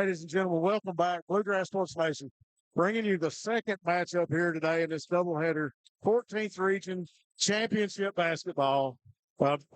Ladies and gentlemen, welcome back. Bluegrass Sports Nation, bringing you the second matchup here today in this doubleheader, 14th Region Championship Basketball.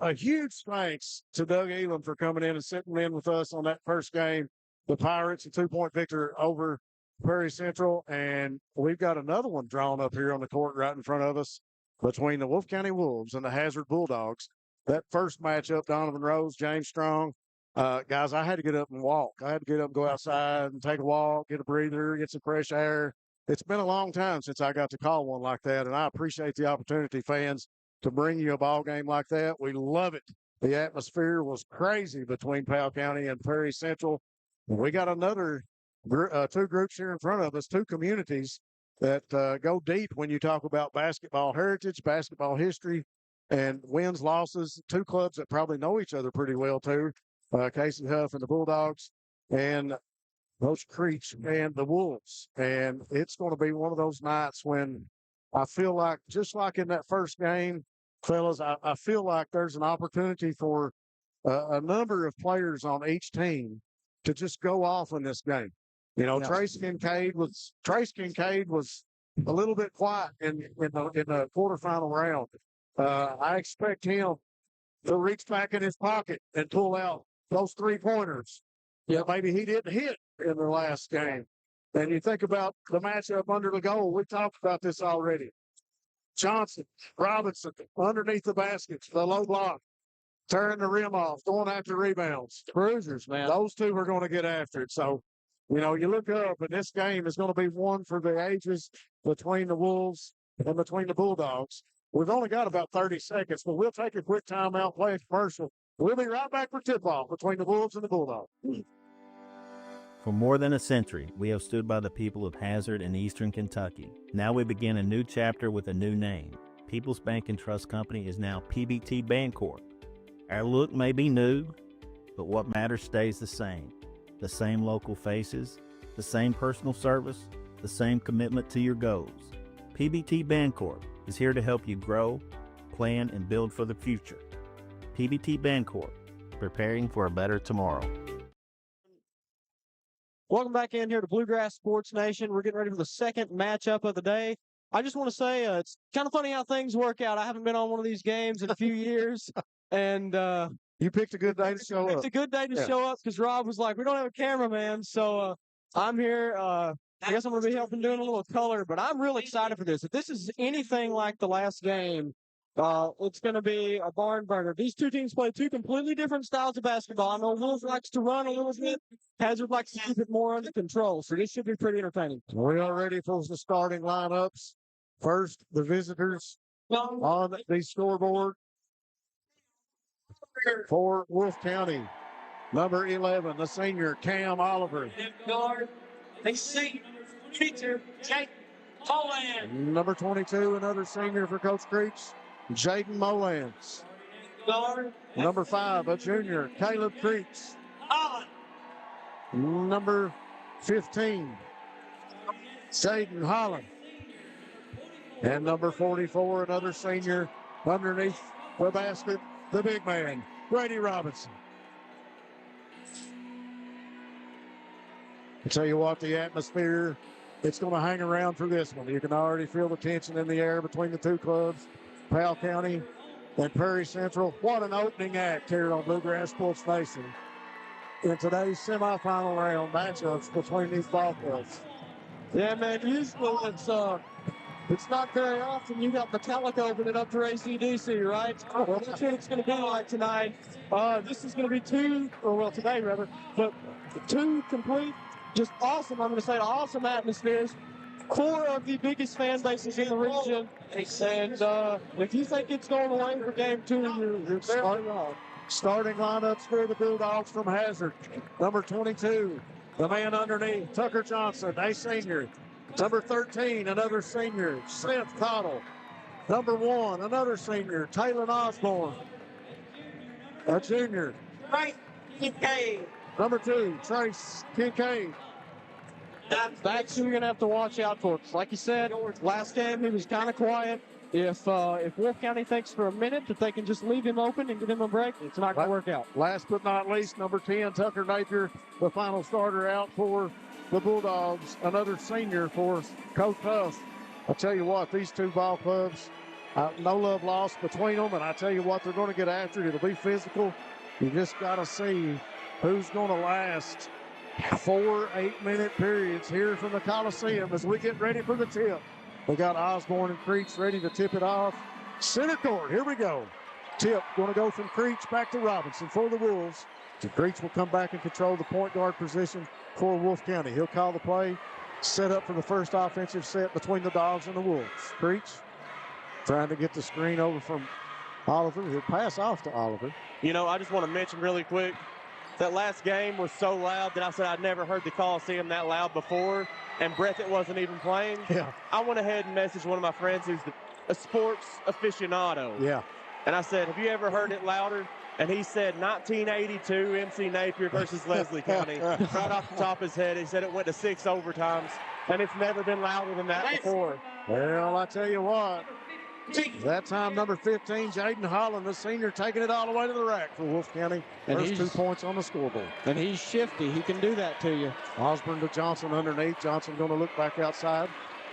A huge thanks to Doug Elam for coming in and sitting in with us on that first game. The Pirates, a 2-point victor over Prairie Central, and we've got another one drawn up here on the court right in front of us between the Wolfe County Wolves and the Hazard Bulldogs. That first matchup, Donovan Rose, James Strong. Guys, I had to get up and walk. I had to get up and go outside and take a walk, get a breather, get some fresh air. It's been a long time since I got to call one like that, and I appreciate the opportunity, fans, to bring you a ball game like that. We love it. The atmosphere was crazy between Powell County and Prairie Central. We got another two groups here in front of us, two communities that go deep when you talk about basketball heritage, basketball history, and wins, losses. Two clubs that probably know each other pretty well, too. Casey Huff and the Bulldogs, and Coach Creech and the Wolves. And it's going to be one of those nights when I feel like, just like in that first game, fellas, I feel like there's an opportunity for a number of players on each team to just go off in this game. You know, Trace Kincaid was a little bit quiet in the quarterfinal round. I expect him to reach back in his pocket and pull out those 3-pointers. Yeah, maybe he didn't hit in the last game. And you think about the matchup under the goal. We talked about this already. Johnson, Robinson, underneath the baskets, the low block, tearing the rim off, going after rebounds. Bruisers, man. Those two are going to get after it. So, you know, you look up, and this game is going to be one for the ages between the Wolves and between the Bulldogs. We've only got about 30 seconds, but we'll take a quick timeout, play a commercial. We'll be right back for tip-off between the Wolves and the Bulldogs. For more than a century, we have stood by the people of Hazard and Eastern Kentucky. Now we begin a new chapter with a new name. People's Bank and Trust Company is now PBT Bancorp. Our look may be new, but what matters stays the same. The same local faces, the same personal service, the same commitment to your goals. PBT Bancorp is here to help you grow, plan, and build for the future. PBT Bancorp, preparing for a better tomorrow. Welcome back in here to Bluegrass Sports Nation. We're getting ready for the second matchup of the day. I just want to say it's kind of funny how things work out. I haven't been on one of these games in a few years, and you picked a good day to show up. Picked a good day to show up because Rob was like, "We don't have a cameraman," so I'm here. I guess I'm going to be helping doing a little color, but I'm really excited for this. If this is anything like the last game, it's going to be a barn burner. These two teams play two completely different styles of basketball. I know Wolf likes to run a little bit. Hazard likes to keep it more under control, so this should be pretty entertaining. We are ready for the starting lineups. First, the visitors on the scoreboard for Wolfe County. Number 11, the senior, Cam Oliver. Guard, they senior, teacher, Jake Poland. Number 22, another senior for Coach Creech, Jaden Molans. Guard. Number 5, a junior, Caleb Creech. Holland. Number 15, Jaden Holland. And number 44, another senior underneath the basket, the big man, Brady Robinson. I tell you what, the atmosphere, it's going to hang around for this one. You can already feel the tension in the air between the two clubs, Powell County and Prairie Central. What an opening act here on Bluegrass Sports Nation in today's semifinal round matchups between these ball clubs. Yeah, man, usually it's not very often you got Metallica opening up for AC/DC, right? Well, that's what it's going to be like tonight. This is going to be today rather, but two complete, just awesome, I'm going to say, awesome atmospheres. 4 of the biggest fan bases in the region. And if you think it's going away for game 2, you're very wrong. Starting lineups for the Bulldogs from Hazard. Number 22, the man underneath, Tucker Johnson, a senior. Number 13, another senior, Seth Cottle. Number 1, another senior, Taylor Osborne, a junior. Right, Kincaid. Number 2, Trace Kincaid. That's who you're going to have to watch out for. Like you said, last game he was kind of quiet. if Wolfe County thinks for a minute that they can just leave him open and give him a break, it's not going to work out. Last but not least, number 10, Tucker Napier, the final starter out for the Bulldogs. Another senior for Coach Huff. I tell you what, these two ball clubs, no love lost between them, and I tell you what, they're going to get after it. It'll be physical. You just got to see who's going to last 4 8-minute periods here from the Coliseum as we get ready for the tip. We got Osborne and Creech ready to tip it off. Center court, here we go. Tip going to go from Creech back to Robinson for the Wolves. And Creech will come back and control the point guard position for Wolfe County. He'll call the play, set up for the first offensive set between the Dogs and the Wolves. Creech trying to get the screen over from Oliver. He'll pass off to Oliver. You know, I just want to mention really quick, that last game was so loud that I said I'd never heard the Coliseum that loud before, and Breathitt wasn't even playing. Yeah. I went ahead and messaged one of my friends who's a sports aficionado. Yeah. And I said, have you ever heard it louder? And he said 1982 MC Napier versus Leslie County. Right off the top of his head, he said it went to 6 overtimes, and it's never been louder than that before. Well, I tell you what, that time number 15, Jaden Holland, the senior, taking it all the way to the rack for Wolfe County. And First 2 points on the scoreboard. And he's shifty. He can do that to you. Osborne to Johnson underneath. Johnson going to look back outside,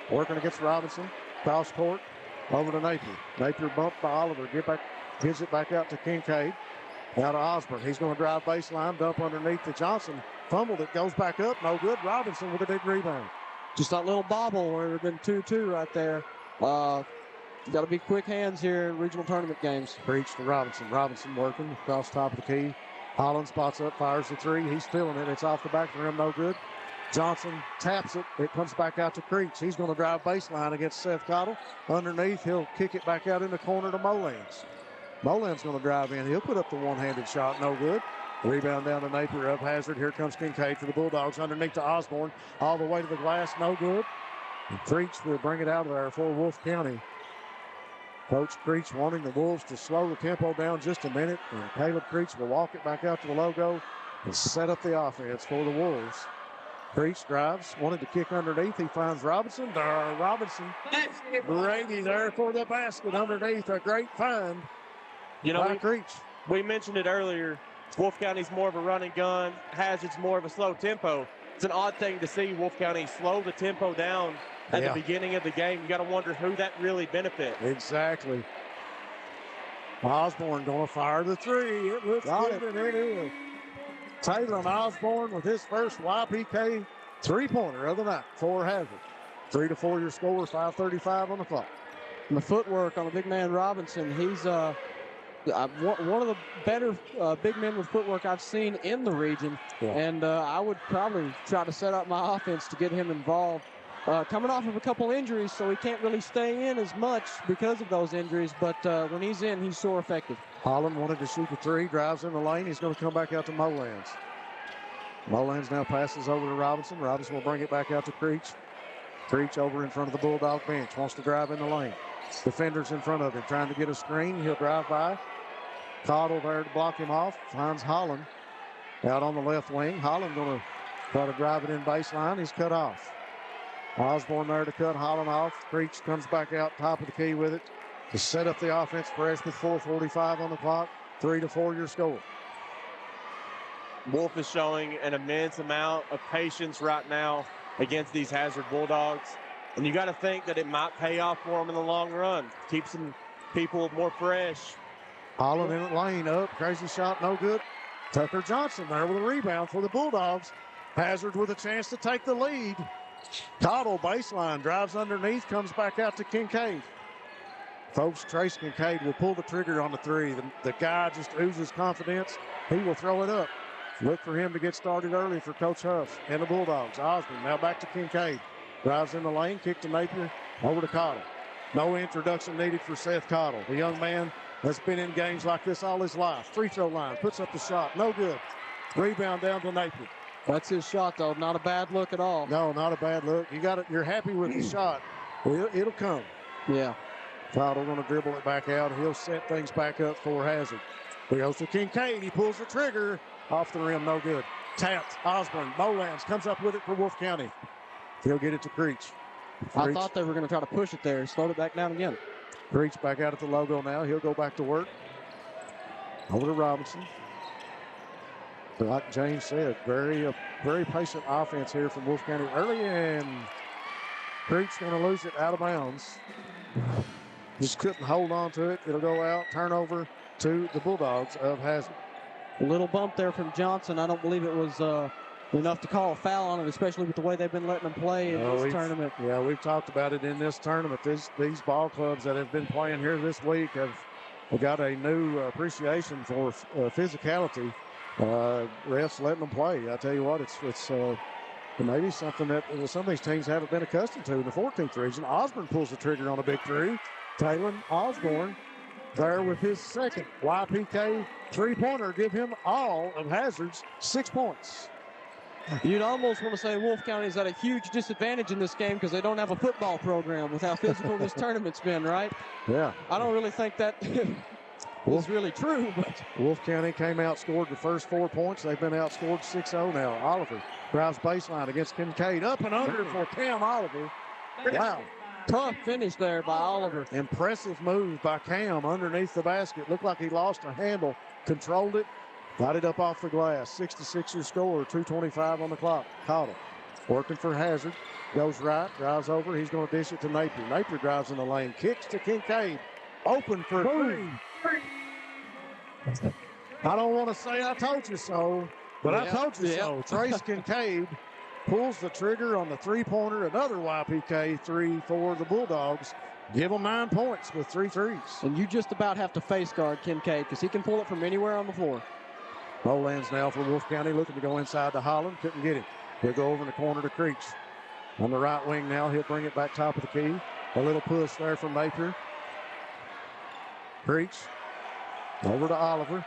working against Robinson. Cross court, over to Napier. Napier bumped by Oliver. Gives it back out to Kincaid. Now to Osborne. He's going to drive baseline, dump underneath to Johnson. Fumbled it, goes back up, no good. Robinson with a big rebound. Just that little bobble where it would have been 2-2 right there. Got to be quick hands here in regional tournament games. Preach to Robinson. Robinson working across top of the key. Holland spots up, fires the three. He's feeling it. It's off the back of the rim, no good. Johnson taps it. It comes back out to Creech. He's going to drive baseline against Seth Cottle. Underneath, he'll kick it back out in the corner to Molans. Molans going to drive in. He'll put up the one-handed shot, no good. Rebound down to Napier, up hazard. Here comes Kincaid for the Bulldogs. Underneath to Osborne. All the way to the glass, no good. And Creech will bring it out of there for Wolfe County. Coach Creech wanting the Wolves to slow the tempo down just a minute. And Caleb Creech will walk it back out to the logo and set up the offense for the Wolves. Creech drives, wanted to kick underneath. He finds Robinson. Robinson. Brady there for the basket underneath. A great find. You know, Creech. We mentioned it earlier. Wolfe County's more of a run and gun. Hazard's more of a slow tempo. It's an odd thing to see Wolfe County slow the tempo down at the beginning of the game. You got to wonder who that really benefits. Exactly. Osborne going to fire the three. It looks good, and it is. Taylor Osborne with his first YPK three-pointer of the night for Hazard. 3-4 your score, 5:35 on the clock. And the footwork on the big man Robinson, he's one of the better big men with footwork I've seen in the region. Yeah. And I would probably try to set up my offense to get him involved. Coming off of a couple injuries, so he can't really stay in as much because of those injuries. But when he's in, he's so effective. Holland wanted to shoot the three, drives in the lane. He's going to come back out to Molans. Molans now passes over to Robinson. Robinson will bring it back out to Creech. Creech over in front of the Bulldog bench, wants to drive in the lane. Defenders in front of him, trying to get a screen. He'll drive by. Cottle there to block him off. Finds Holland out on the left wing. Holland going to try to drive it in baseline. He's cut off. Osborne there to cut Holland off. Creech comes back out top of the key with it to set up the offense fresh with 4:45 on the clock. 3-4 your score. Wolfe is showing an immense amount of patience right now against these Hazard Bulldogs. And you got to think that it might pay off for them in the long run. Keep some people more fresh. Holland in the lane up. Crazy shot, no good. Tucker Johnson there with a rebound for the Bulldogs. Hazard with a chance to take the lead. Cottle baseline, drives underneath, comes back out to Kincaid. Folks, Trace Kincaid will pull the trigger on the three. The guy just oozes confidence. He will throw it up. Look for him to get started early for Coach Huff and the Bulldogs. Osborne now back to Kincaid. Drives in the lane, kick to Napier, over to Cottle. No introduction needed for Seth Cottle. The young man has been in games like this all his life. Free throw line, puts up the shot, no good. Rebound down to Napier. That's his shot, though. Not a bad look at all. No, not a bad look. You got it. You're happy with the shot. Well, it'll come. Yeah. Cottle going to dribble it back out. He'll set things back up for Hazard. He goes to Kincaid. He pulls the trigger. Off the rim, no good. Tapped. Osborne. Molans comes up with it for Wolfe County. He'll get it to Creech. I thought they were going to try to push it there. Slowed it back down again. Creech back out at the logo now. He'll go back to work. Over to Robinson. Like James said, very patient offense here from Wolfe County early, and Creek's going to lose it out of bounds. Just couldn't hold on to it. It'll go out. Turnover to the Bulldogs of Hazard. A little bump there from Johnson. I don't believe it was enough to call a foul on it, especially with the way they've been letting them play in this tournament. Yeah, we've talked about it in this tournament. These ball clubs that have been playing here this week have got a new appreciation for physicality. Refs letting them play. I tell you what, it's maybe something that some of these teams haven't been accustomed to in the 14th region. Osborne pulls the trigger on a big three. Taylor Osborne there with his second YPK three-pointer. Give him all of Hazard's 6 points. You'd almost want to say Wolfe County is at a huge disadvantage in this game because they don't have a football program with how physical this tournament's been, right? Yeah. I don't really think that is really true. But Wolfe County came out, scored the first 4 points. They've been outscored 6-0 now. Oliver drives baseline against Kincaid. Up and under for Cam Oliver. Wow. Tough finish there by Oliver. Impressive move by Cam underneath the basket. Looked like he lost a handle. Controlled it. Got it up off the glass. 6-6 your score. 2:25 on the clock. Cottle working for Hazard. Goes right. Drives over. He's going to dish it to Napier. Napier drives in the lane. Kicks to Kincaid. Open for three. I don't want to say I told you so, but I told you so. Trace Kincaid pulls the trigger on the three-pointer. Another YPK three for the Bulldogs. Give them 9 points with 3 threes. And you just about have to face guard Kincaid because he can pull it from anywhere on the floor. Lowlands now for Wolfe County, looking to go inside to Holland. Couldn't get him. He'll go over in the corner to Creech. On the right wing now, he'll bring it back top of the key. A little push there from Napier. Creech over to Oliver.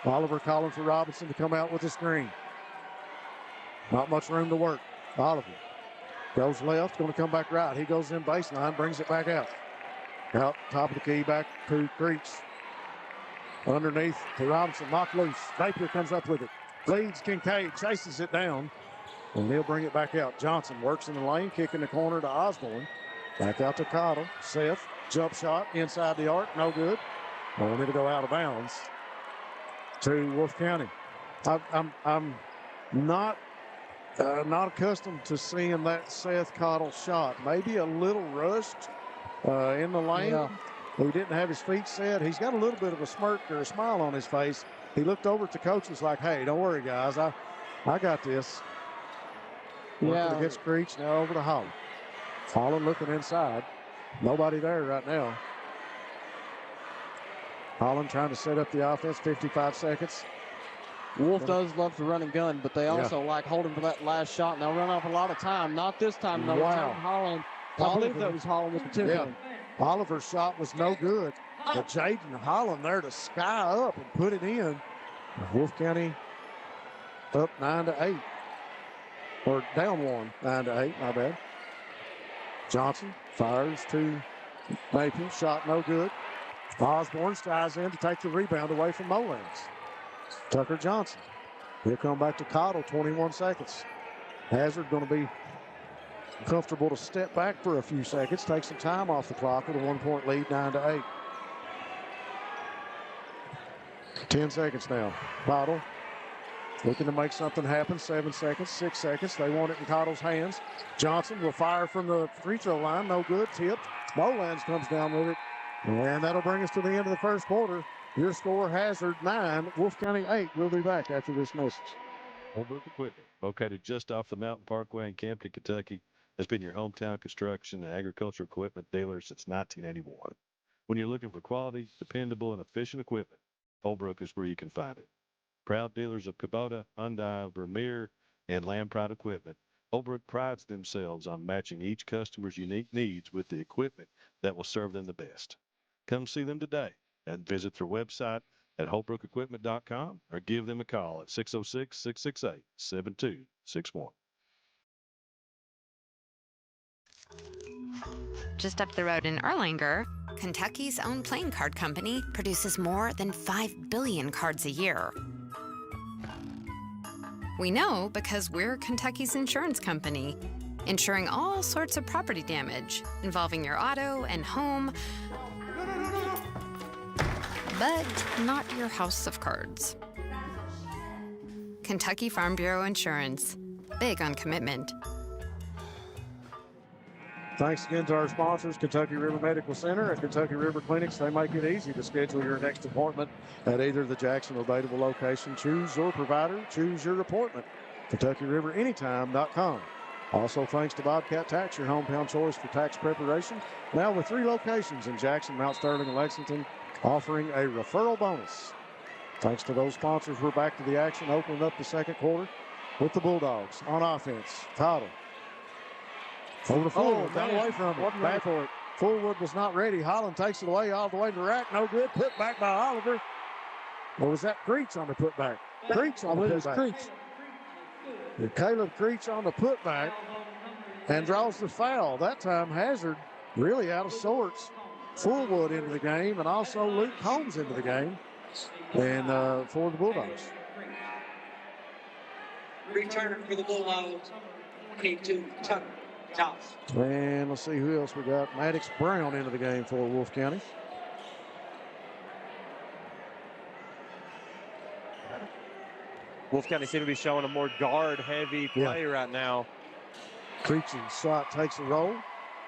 Oliver calling for Robinson to come out with the screen. Not much room to work. Oliver goes left, going to come back right. He goes in baseline, brings it back out. Out top of the key, back to Creech. Underneath to Robinson, knocked loose. Napier comes up with it. Leads Kincaid, chases it down, and he'll bring it back out. Johnson works in the lane, kick in the corner to Osborne. Back out to Cottle. Seth, jump shot inside the arc, no good. Only to go out of bounds to Wolfe County. I'm not accustomed to seeing that Seth Cottle shot. Maybe a little rushed in the lane. Yeah. He didn't have his feet set. He's got a little bit of a smirk or a smile on his face. He looked over at the coaches like, hey, don't worry, guys. I got this. Yeah. Against Creech, now over to Holland. Holland looking inside. Nobody there right now. Holland trying to set up the offense, 55 seconds. Wolfe does love to run and gun, but they also like holding for that last shot, and they'll run off a lot of time. Not this time, though. Wow. Holland. I believe that was Holland with the tip. Yeah. Oliver's shot was no good, but Jaden Holland there to sky up and put it in. Wolfe County up 9-8. Or down 1, 9-8, my bad. Johnson fires to Napier. Shot no good. Osborne strides in to take the rebound away from Mullins. Tucker Johnson. He'll come back to Cottle, 21 seconds. Hazard going to be comfortable to step back for a few seconds, take some time off the clock with a 1-point lead, 9-8. 10 seconds now. Cottle looking to make something happen. 7 seconds, 6 seconds. They want it in Cottle's hands. Johnson will fire from the free throw line. No good. Tipped. Mullins comes down with it. And that'll bring us to the end of the first quarter. Your score, Hazard 9, Wolfe County 8. We'll be back after this message. Holbrook Equipment, located just off the Mountain Parkway in Campton, Kentucky, has been your hometown construction and agricultural equipment dealer since 1981. When you're looking for quality, dependable, and efficient equipment, Holbrook is where you can find it. Proud dealers of Kubota, Hyundai, Vermeer, and Lamb Pride equipment, Holbrook prides themselves on matching each customer's unique needs with the equipment that will serve them the best. Come see them today and visit their website at holbrookequipment.com or give them a call at 606-668-7261. Just up the road in Erlanger, Kentucky's own playing card company produces more than 5 billion cards a year. We know because we're Kentucky's insurance company, insuring all sorts of property damage involving your auto and home, but not your house of cards. Kentucky Farm Bureau Insurance. Big on commitment. Thanks again to our sponsors, Kentucky River Medical Center and Kentucky River Clinics. They make it easy to schedule your next appointment at either the Jackson or Bataville location. Choose your provider, choose your appointment. KentuckyRiverAnytime.com. Also, thanks to Bobcat Tax, your hometown choice for tax preparation. Now with 3 locations in Jackson, Mount Sterling, and Lexington, offering a referral bonus. Thanks to those sponsors, we're back to the action, opening up the second quarter with the Bulldogs on offense. Cottle. Over to Fullwood, got away from it. Back for it. Fullwood was not ready. Holland takes it away all the way to the rack. No good. Put back by Oliver. Or was that Creech on the putback? Creech on the putback. Caleb Creech on the putback and draws the foul. That time Hazard really out of sorts. Fullwood into the game and also Luke Holmes into the game. And for the Bulldogs. Returner for the Bulldogs, 22, Tucker. And let's see who else we got. Maddox Brown into the game for Wolfe County. Wolfe County seem to be showing a more guard-heavy play right now. Creech's shot takes a roll.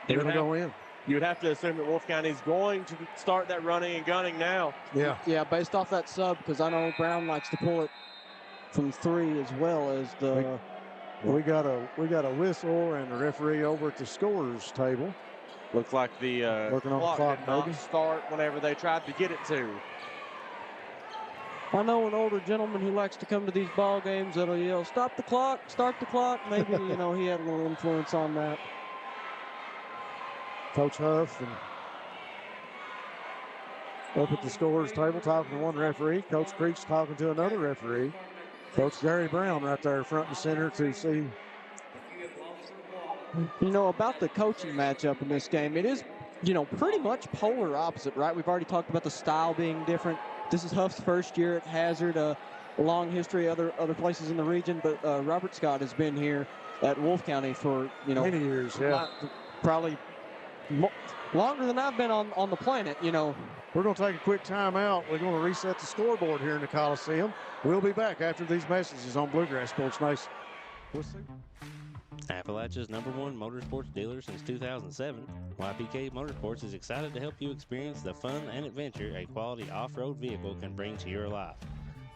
They're going to go in. You would have to assume that Wolfe County is going to start that running and gunning now. Yeah, based off that sub, because I know Brown likes to pull it from 3 as well as the... We got a whistle and a referee over at the scorers table. Looks like the clock did not start whenever they tried to get it to. I know an older gentleman who likes to come to these ball games that'll yell, "Stop the clock, start the clock." Maybe, he had a little influence on that. Coach Huff and up at the scorers table talking to one referee. Coach Creech talking to another referee. Coach Gary Brown right there front and center to see. About the coaching matchup in this game, it is, pretty much polar opposite, right? We've already talked about the style being different. This is Huff's first year at Hazard, a long history other places in the region, but Robert Scott has been here at Wolfe County for, many years, probably longer than I've been on the planet, We're going to take a quick timeout. We're going to reset the scoreboard here in the Coliseum. We'll be back after these messages on Bluegrass Sports Nation. We'll see. Appalachia's #1 motorsports dealer since 2007, YPK Motorsports is excited to help you experience the fun and adventure a quality off-road vehicle can bring to your life.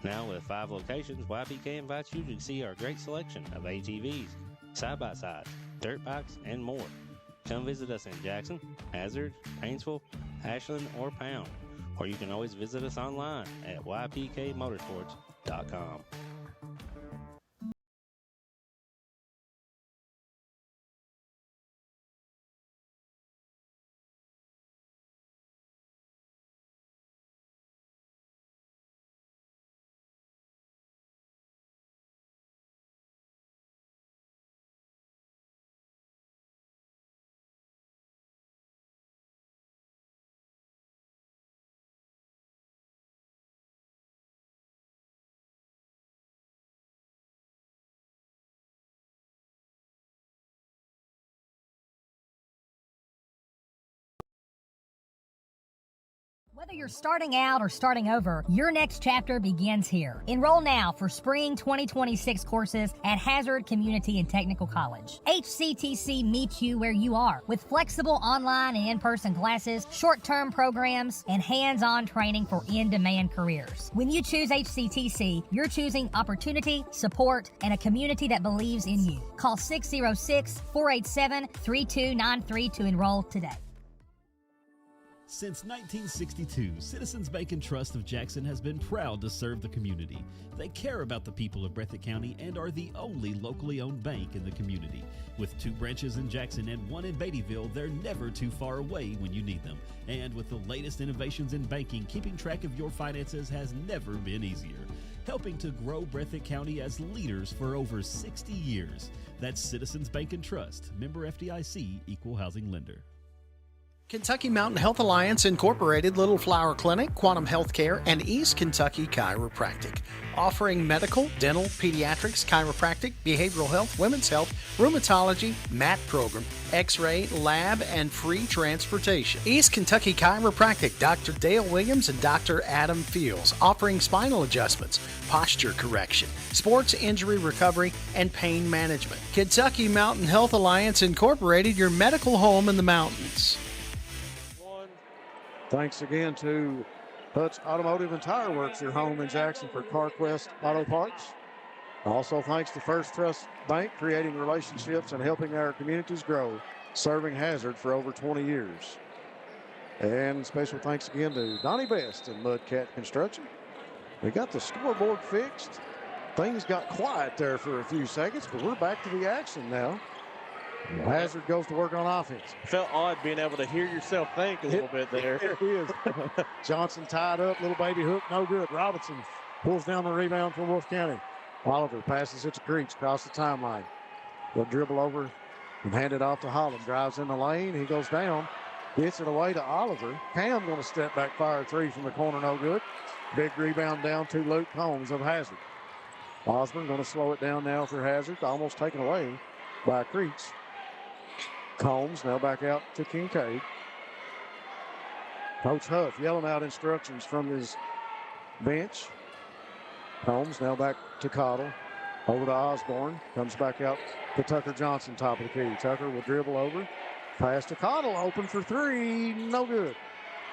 Now with 5 locations, YPK invites you to see our great selection of ATVs, side-by-sides, dirt bikes, and more. Come visit us in Jackson, Hazard, Painesville, Ashland, or Pound, or you can always visit us online at ypkmotorsports.com. Whether you're starting out or starting over, your next chapter begins here. Enroll now for spring 2026 courses at Hazard Community and Technical College. HCTC meets you where you are with flexible online and in-person classes, short-term programs, and hands-on training for in-demand careers. When you choose HCTC, you're choosing opportunity, support, and a community that believes in you. Call 606-487-3293 to enroll today. Since 1962, Citizens Bank and Trust of Jackson has been proud to serve the community. They care about the people of Breathitt County and are the only locally owned bank in the community. With 2 branches in Jackson and 1 in Beattyville, they're never too far away when you need them. And with the latest innovations in banking, keeping track of your finances has never been easier. Helping to grow Breathitt County as leaders for over 60 years. That's Citizens Bank and Trust, member FDIC, equal housing lender. Kentucky Mountain Health Alliance Incorporated, Little Flower Clinic, Quantum Healthcare, and East Kentucky Chiropractic. Offering medical, dental, pediatrics, chiropractic, behavioral health, women's health, rheumatology, MAT program, x-ray, lab, and free transportation. East Kentucky Chiropractic, Dr. Dale Williams and Dr. Adam Fields. Offering spinal adjustments, posture correction, sports injury recovery, and pain management. Kentucky Mountain Health Alliance Incorporated, your medical home in the mountains. Thanks again to Hutch Automotive and Tire Works, your home in Jackson for CarQuest Auto Parts. Also thanks to First Trust Bank, creating relationships and helping our communities grow, serving Hazard for over 20 years. And special thanks again to Donnie Best and Mudcat Construction. We got the scoreboard fixed. Things got quiet there for a few seconds, but we're back to the action now. Hazard goes to work on offense. Felt odd being able to hear yourself think a little bit there. It is. Johnson tied up, little baby hook, no good. Robinson pulls down the rebound for Wolfe County. Oliver passes it to Creech across the timeline. He'll dribble over and hand it off to Holland. Drives in the lane. He goes down. Hits it away to Oliver. Cam going to step back, fire three from the corner, no good. Big rebound down to Luke Combs of Hazard. Osborne going to slow it down now for Hazard. Almost taken away by Creech. Combs now back out to Kincaid. Coach Huff yelling out instructions from his bench. Combs now back to Cottle. Over to Osborne. Comes back out to Tucker Johnson, top of the key. Tucker will dribble over. Pass to Cottle. Open for three. No good.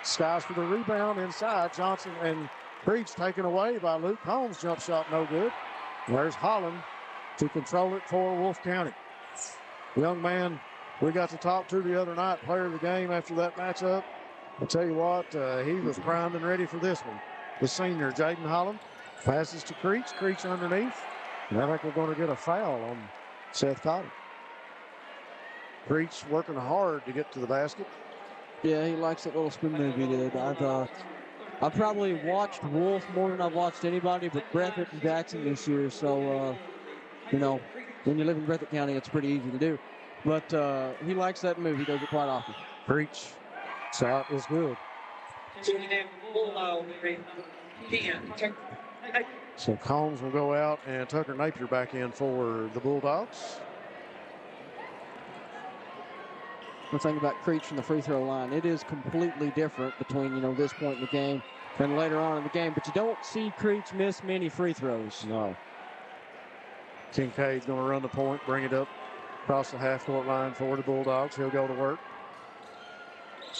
Skies for the rebound inside. Johnson and Creech taken away by Luke Combs. Jump shot no good. There's Holland to control it for Wolfe County. Young man we got to talk to the other night, player of the game after that matchup. I'll tell you what, he was primed and ready for this one. The senior, Jaden Holland, passes to Creech. Creech underneath. And I think we're going to get a foul on Seth Cottle. Creech working hard to get to the basket. Yeah, he likes that little spin move he did. I've probably watched Wolfe more than I've watched anybody but Breathitt and Jackson this year. So, when you live in Breathitt County, it's pretty easy to do. But he likes that move. He does it quite often. Creech. Shot is good. So Combs will go out and Tucker Napier back in for the Bulldogs. One thing about Creech from the free throw line, it is completely different between, this point in the game and later on in the game. But you don't see Creech miss many free throws. No. Kincaid's going to run the point, bring it up across the half-court line for the Bulldogs. He'll go to work.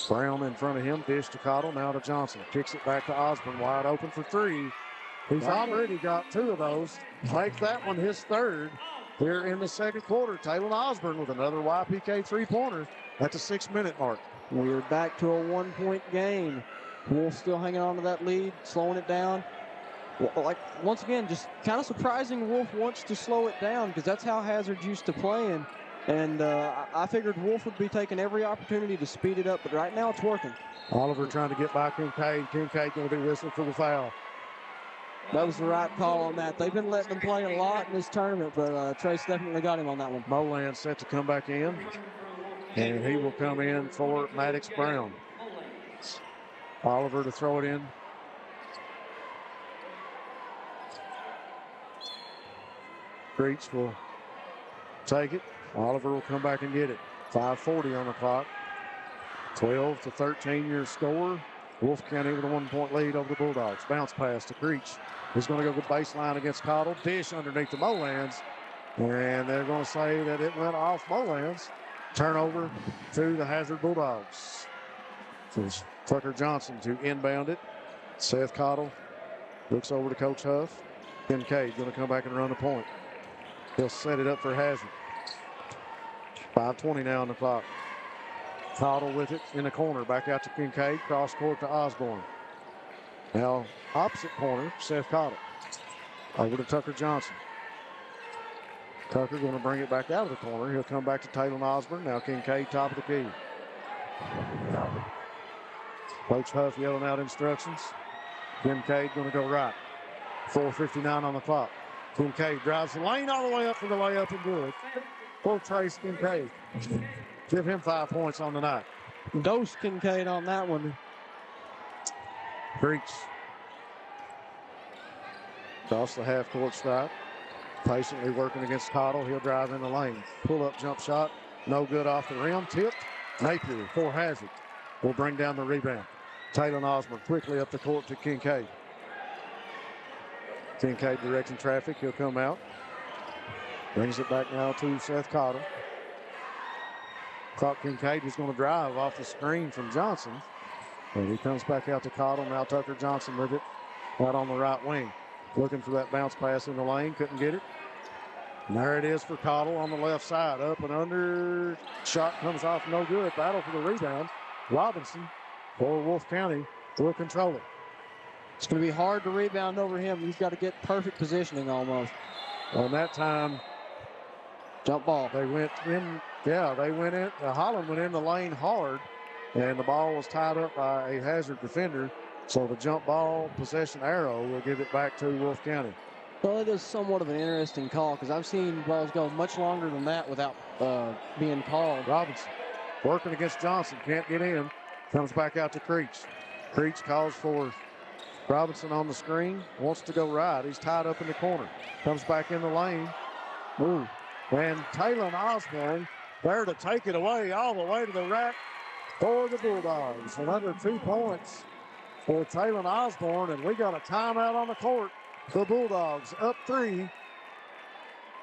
Brown in front of him. Dish to Cottle. Now to Johnson. Kicks it back to Osborne. Wide open for three. He's already got two of those. Make that one his third here in the second quarter. Taylor Osborne with another YPK three-pointer at the 6-minute mark. We're back to a one-point game. Wolfe still hanging on to that lead, slowing it down. Once again, just kind of surprising Wolfe wants to slow it down because that's how Hazard's used to playing. And I figured Wolfe would be taking every opportunity to speed it up, but right now it's working. Oliver trying to get by Kincaid. Kincaid going to be whistled for the foul. That was the right call on that. They've been letting him play a lot in this tournament, but Trace definitely got him on that one. Molan set to come back in, and he will come in for Maddox Brown. Oliver to throw it in. Creech will take it. Oliver will come back and get it. 5:40 on the clock. 12-13 your score. Wolfe County with a 1-point lead over the Bulldogs. Bounce pass to Creech. He's going to go to the baseline against Cottle. Dish underneath the Molans. And they're going to say that it went off Molans. Turnover to the Hazard Bulldogs. So Tucker Johnson to inbound it. Seth Cottle looks over to Coach Huff. Kincaid going to come back and run the point. He'll set it up for Hazard. 5:20 now on the clock. Cottle with it in the corner. Back out to Kincaid. Cross court to Osborne. Now opposite corner, Seth Cottle. Over to Tucker Johnson. Tucker going to bring it back out of the corner. He'll come back to Taylor Osborne. Now Kincaid top of the key. Coach Huff yelling out instructions. Kincaid going to go right. 4:59 on the clock. Kincaid drives the lane all the way up for the layup and good. For Trace Kincaid. Give him 5 points on the night. Dose Kincaid on that one. Creech. Across the half-court stripe. Patiently working against Cottle. He'll drive in the lane. Pull-up jump shot. No good off the rim. Tipped. Napier for Hazard. Will bring down the rebound. Taylor Osborne quickly up the court to Kincaid. Kincaid directing traffic. He'll come out. Brings it back now to Seth Cottle. Thought Kincaid was going to drive off the screen from Johnson. And he comes back out to Cottle. Now Tucker Johnson with it out on the right wing. Looking for that bounce pass in the lane. Couldn't get it. And there it is for Cottle on the left side. Up and under. Shot comes off no good. Battle for the rebound. Robinson for Wolfe County will control it. It's going to be hard to rebound over him. He's got to get perfect positioning almost. On that time, jump ball. They went in. Yeah, they went in. Holland went in the lane hard, and the ball was tied up by a Hazard defender. So the jump ball possession arrow will give it back to Wolfe County. Well, it is somewhat of an interesting call because I've seen balls go much longer than that without being called. Robinson working against Johnson. Can't get in. Comes back out to Creech. Creech calls for Robinson on the screen. Wants to go right. He's tied up in the corner. Comes back in the lane. Ooh. And Taylor Osborne there to take it away all the way to the rack for the Bulldogs. Another 2 points for Taylor Osborne, and we got a timeout on the court. The Bulldogs up 3.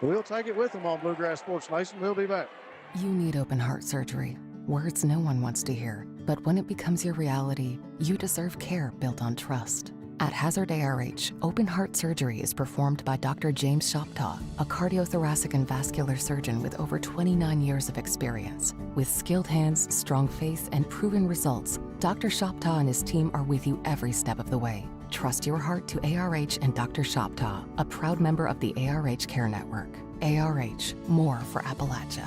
We'll take it with them on Bluegrass Sports Nation. We'll be back. You need open heart surgery. Words no one wants to hear. But when it becomes your reality, you deserve care built on trust. At Hazard ARH, open heart surgery is performed by Dr. James Shoptaw, a cardiothoracic and vascular surgeon with over 29 years of experience. With skilled hands, strong faith, and proven results, Dr. Shoptaw and his team are with you every step of the way. Trust your heart to ARH and Dr. Shoptaw, a proud member of the ARH Care Network. ARH, more for Appalachia.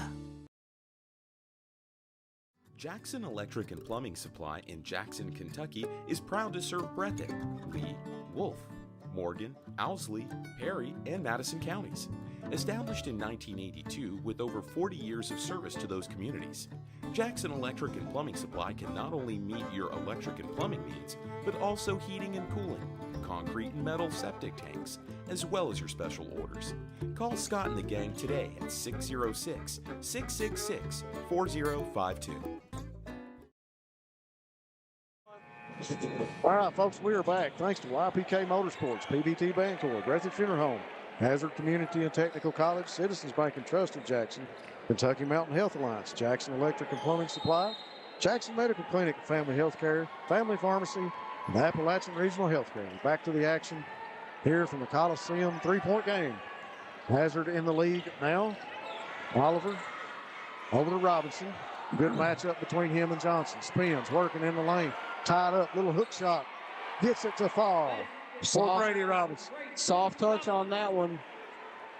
Jackson Electric and Plumbing Supply in Jackson, Kentucky is proud to serve Breathitt, Lee, Wolfe, Morgan, Owsley, Perry, and Madison counties. Established in 1982 with over 40 years of service to those communities, Jackson Electric and Plumbing Supply can not only meet your electric and plumbing needs, but also heating and cooling, concrete and metal septic tanks, as well as your special orders. Call Scott and the gang today at 606-666-4052. All right, folks, we are back. Thanks to YPK Motorsports, PBT Bancorp, Breathitt Funeral Home, Hazard Community and Technical College, Citizens Bank and Trust of Jackson, Kentucky Mountain Health Alliance, Jackson Electric and Plumbing Supply, Jackson Medical Clinic and Family Health Care, Family Pharmacy, and Appalachian Regional Health Care. Back to the action here from the Coliseum three-point game. Hazard in the lead now. Oliver over to Robinson. Good matchup between him and Johnson. Spins, working in the lane. Tied up, little hook shot. Gets it to fall. For Brady Robinson. Soft touch on that one.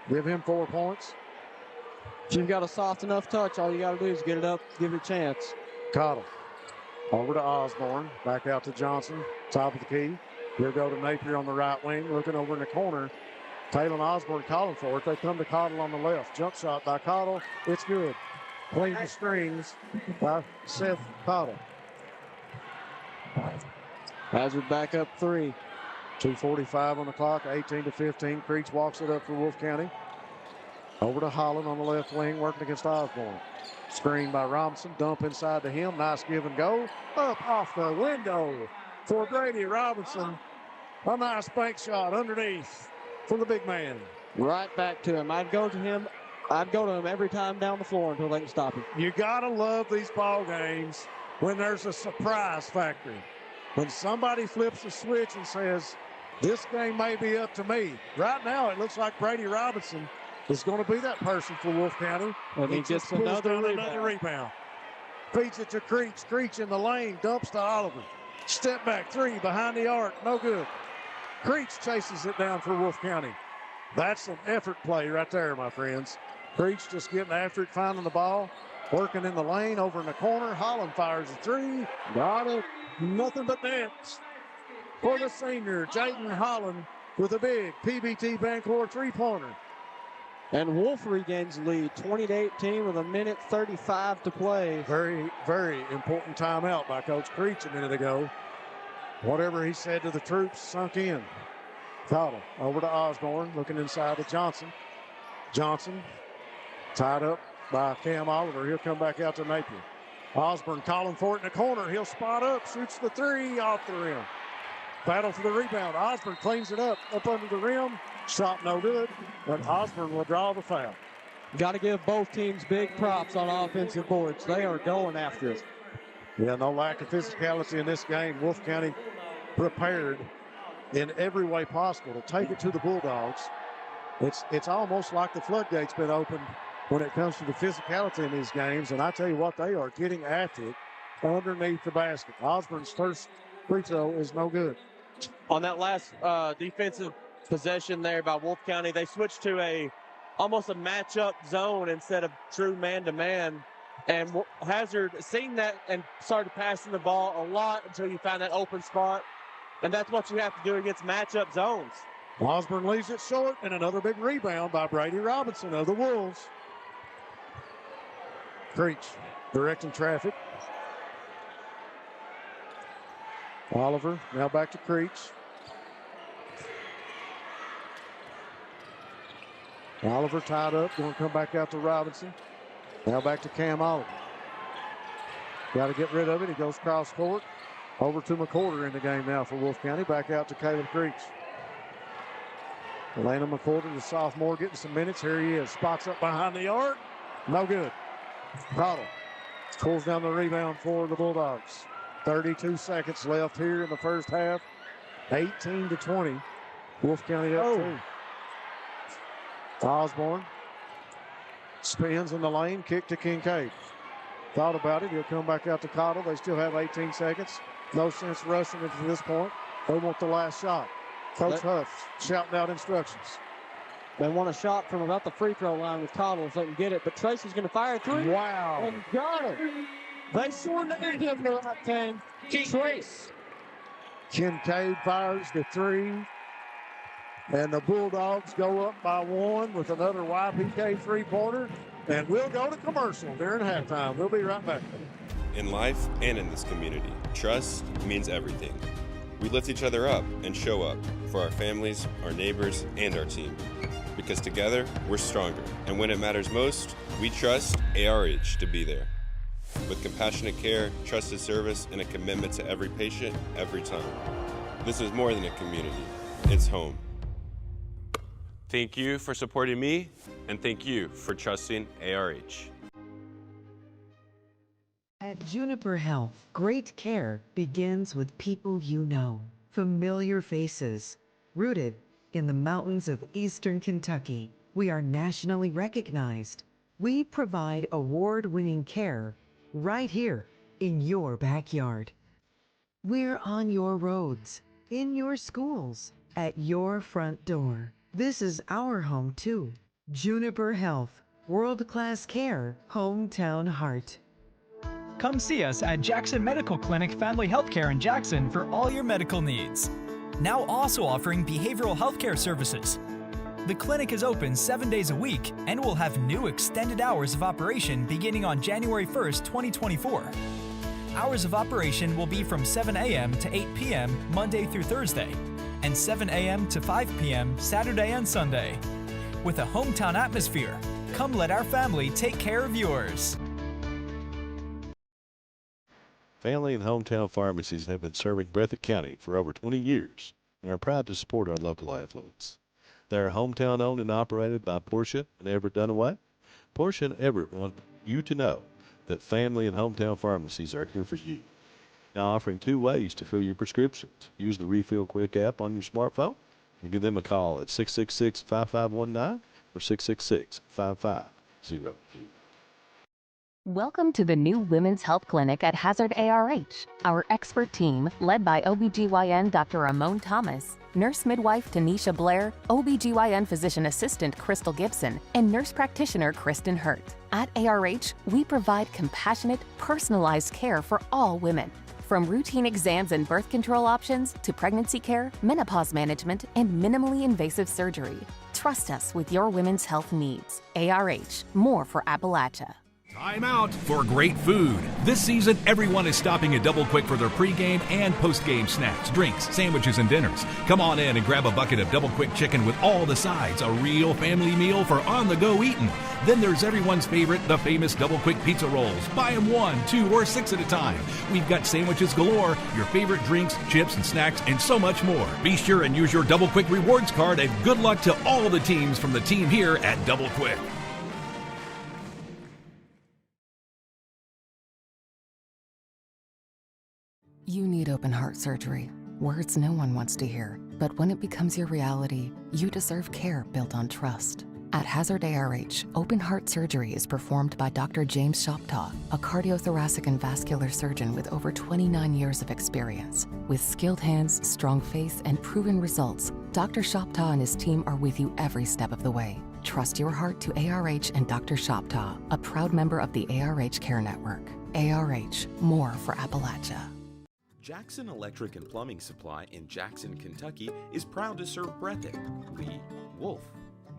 Give him 4 points. If you've got a soft enough touch, all you got to do is get it up, give it a chance. Cottle. Over to Osborne. Back out to Johnson. Top of the key. He'll go to Napier on the right wing. Looking over in the corner. Taylor Osborne calling for it. They come to Cottle on the left. Jump shot by Cottle. It's good. Clean the strings by Seth Cottle. Hazard back up 3. 2:45 on the clock, 18-15. Creech walks it up for Wolfe County. Over to Holland on the left wing, working against Osborne. Screen by Robinson, dump inside to him. Nice give and go. Up off the window for Brady Robinson. A nice bank shot underneath for the big man. Right back to him. I'd go to him every time down the floor until they can stop him. You got to love these ball games when there's a surprise factor. When somebody flips a switch and says, this game may be up to me. Right now, it looks like Brady Robinson is going to be that person for Wolfe County. And he gets another rebound. Feeds it to Creech. Creech in the lane. Dumps to Oliver. Step back 3 behind the arc. No good. Creech chases it down for Wolfe County. That's an effort play right there, my friends. Creech just getting after it, finding the ball. Working in the lane over in the corner. Holland fires a 3. Got it. Nothing but nets for the senior, Jayden Holland, with a big PBT Bancorp three-pointer. And Wolfe regains the lead, 20-18 with 1:35 to play. Very, very important timeout by Coach Creech a minute ago. Whatever he said to the troops sunk in. Cottle over to Osborne, looking inside to Johnson. Johnson tied up by Cam Oliver. He'll come back out to Napier. Osborne calling for it in the corner. He'll spot up, shoots the three off the rim. Battle for the rebound. Osborne cleans it up under the rim. Shot no good, but Osborne will draw the foul. Got to give both teams big props on offensive boards. They are going after it. Yeah, no lack of physicality in this game. Wolfe County prepared in every way possible to take it to the Bulldogs. It's almost like the floodgates been opened when it comes to the physicality in these games, and I tell you what, they are getting after it underneath the basket. Osborne's first free throw is no good. On that last defensive possession there by Wolfe County, they switched to almost a matchup zone instead of true man-to-man. And Hazard seen that and started passing the ball a lot until you find that open spot. And that's what you have to do against matchup zones. Osborne leaves it short, and another big rebound by Brady Robinson of the Wolves. Creech directing traffic. Oliver now back to Creech. Oliver tied up, going to come back out to Robinson. Now back to Cam Oliver. Got to get rid of it. He goes cross court. Over to McCorder in the game now for Wolfe County. Back out to Caleb Creech. Elena McCorder, the sophomore, getting some minutes. Here he is. Spots up behind the arc. No good. Cottle pulls down the rebound for the Bulldogs. 32 seconds left here in the first half. 18-20. Wolfe County up 2. Osborne spins in the lane. Kick to Kincaid. Thought about it. He'll come back out to Cottle. They still have 18 seconds. No sense rushing it to this point. They want the last shot. Coach Huff shouting out instructions. They want a shot from about the free throw line with Cottle if they can get it. But Tracy's going to fire a three. Wow. And got it. They sure needed him for that game. Trace. Kincaid fires the three. And the Bulldogs go up by 1 with another YPK three-pointer. And we'll go to commercial during halftime. We'll be right back. In life and in this community, trust means everything. We lift each other up and show up for our families, our neighbors, and our team. Because together, we're stronger. And when it matters most, we trust ARH to be there. With compassionate care, trusted service, and a commitment to every patient, every time. This is more than a community. It's home. Thank you for supporting me, and thank you for trusting ARH. At Juniper Health, great care begins with people you know, familiar faces, rooted in the mountains of Eastern Kentucky. We are nationally recognized. We provide award-winning care right here in your backyard. We're on your roads, in your schools, at your front door. This is our home too. Juniper Health, world-class care, hometown heart. Come see us at Jackson Medical Clinic Family Healthcare in Jackson for all your medical needs. Now also offering behavioral healthcare services. The clinic is open 7 days a week and will have new extended hours of operation beginning on January 1st, 2024. Hours of operation will be from 7 a.m. to 8 p.m. Monday through Thursday, and 7 a.m. to 5 p.m. Saturday and Sunday. With a hometown atmosphere, come let our family take care of yours. Family and hometown pharmacies have been serving Breathitt County for over 20 years and are proud to support our local athletes. They are hometown owned and operated by Portia and Everett Dunaway. Portia and Everett want you to know that family and hometown pharmacies are here for you. Now offering 2 ways to fill your prescriptions. Use the Refill Quick app on your smartphone and give them a call at 666-5519 or 666-5502. Welcome to the new Women's Health Clinic at Hazard ARH. Our expert team, led by OBGYN Dr. Ramon Thomas, nurse midwife Tanisha Blair, OBGYN physician assistant Crystal Gibson, and nurse practitioner Kristen Hurt. At ARH, we provide compassionate, personalized care for all women. From routine exams and birth control options to pregnancy care, menopause management, and minimally invasive surgery. Trust us with your women's health needs. ARH, more for Appalachia. Time out for great food. This season, everyone is stopping at Double Quick for their pregame and postgame snacks, drinks, sandwiches, and dinners. Come on in and grab a bucket of Double Quick chicken with all the sides, a real family meal for on-the-go eating. Then there's everyone's favorite, the famous Double Quick pizza rolls. Buy them 1, 2, or 6 at a time. We've got sandwiches galore, your favorite drinks, chips, and snacks, and so much more. Be sure and use your Double Quick rewards card, and good luck to all the teams from the team here at Double Quick. You need open heart surgery. Words no one wants to hear. But when it becomes your reality, you deserve care built on trust. At Hazard ARH, open heart surgery is performed by Dr. James Shoptaw, a cardiothoracic and vascular surgeon with over 29 years of experience. With skilled hands, strong faith, and proven results, Dr. Shoptaw and his team are with you every step of the way. Trust your heart to ARH and Dr. Shoptaw, a proud member of the ARH Care Network. ARH, more for Appalachia. Jackson Electric and Plumbing Supply in Jackson, Kentucky is proud to serve Breathitt, Lee, Wolfe,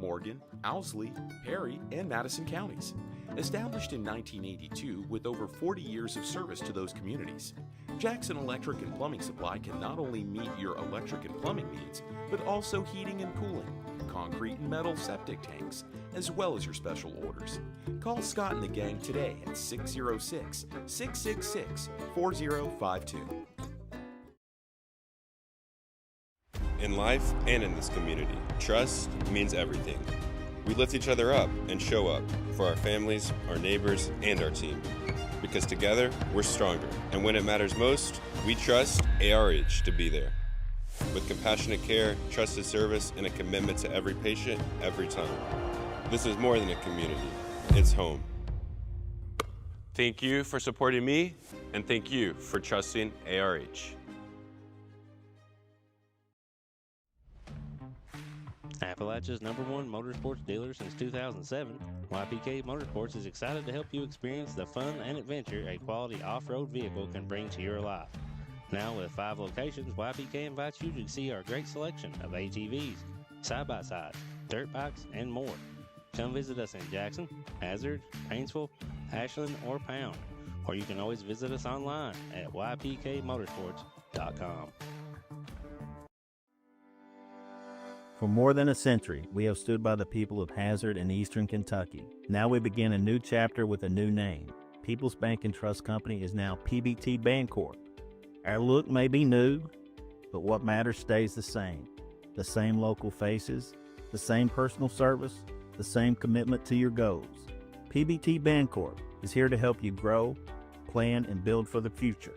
Morgan, Owsley, Perry, and Madison counties. Established in 1982 with over 40 years of service to those communities, Jackson Electric and Plumbing Supply can not only meet your electric and plumbing needs, but also heating and cooling, concrete and metal septic tanks, as well as your special orders. Call Scott and the gang today at 606-666-4052. In life and in this community, trust means everything. We lift each other up and show up for our families, our neighbors, and our team. Because together, we're stronger. And when it matters most, we trust ARH to be there. With compassionate care, trusted service, and a commitment to every patient, every time. This is more than a community. It's home. Thank you for supporting me, and thank you for trusting ARH. Appalachia's #1 motorsports dealer since 2007, YPK Motorsports is excited to help you experience the fun and adventure a quality off-road vehicle can bring to your life. Now with 5 locations, YPK invites you to see our great selection of ATVs, side-by-sides, dirt bikes, and more. Come visit us in Jackson, Hazard, Painesville, Ashland, or Pound, or you can always visit us online at ypkmotorsports.com. For more than a century, we have stood by the people of Hazard and Eastern Kentucky. Now we begin a new chapter with a new name. People's Bank and Trust Company is now PBT Bancorp. Our look may be new, but what matters stays the same. The same local faces, the same personal service, the same commitment to your goals. PBT Bancorp is here to help you grow, plan, and build for the future.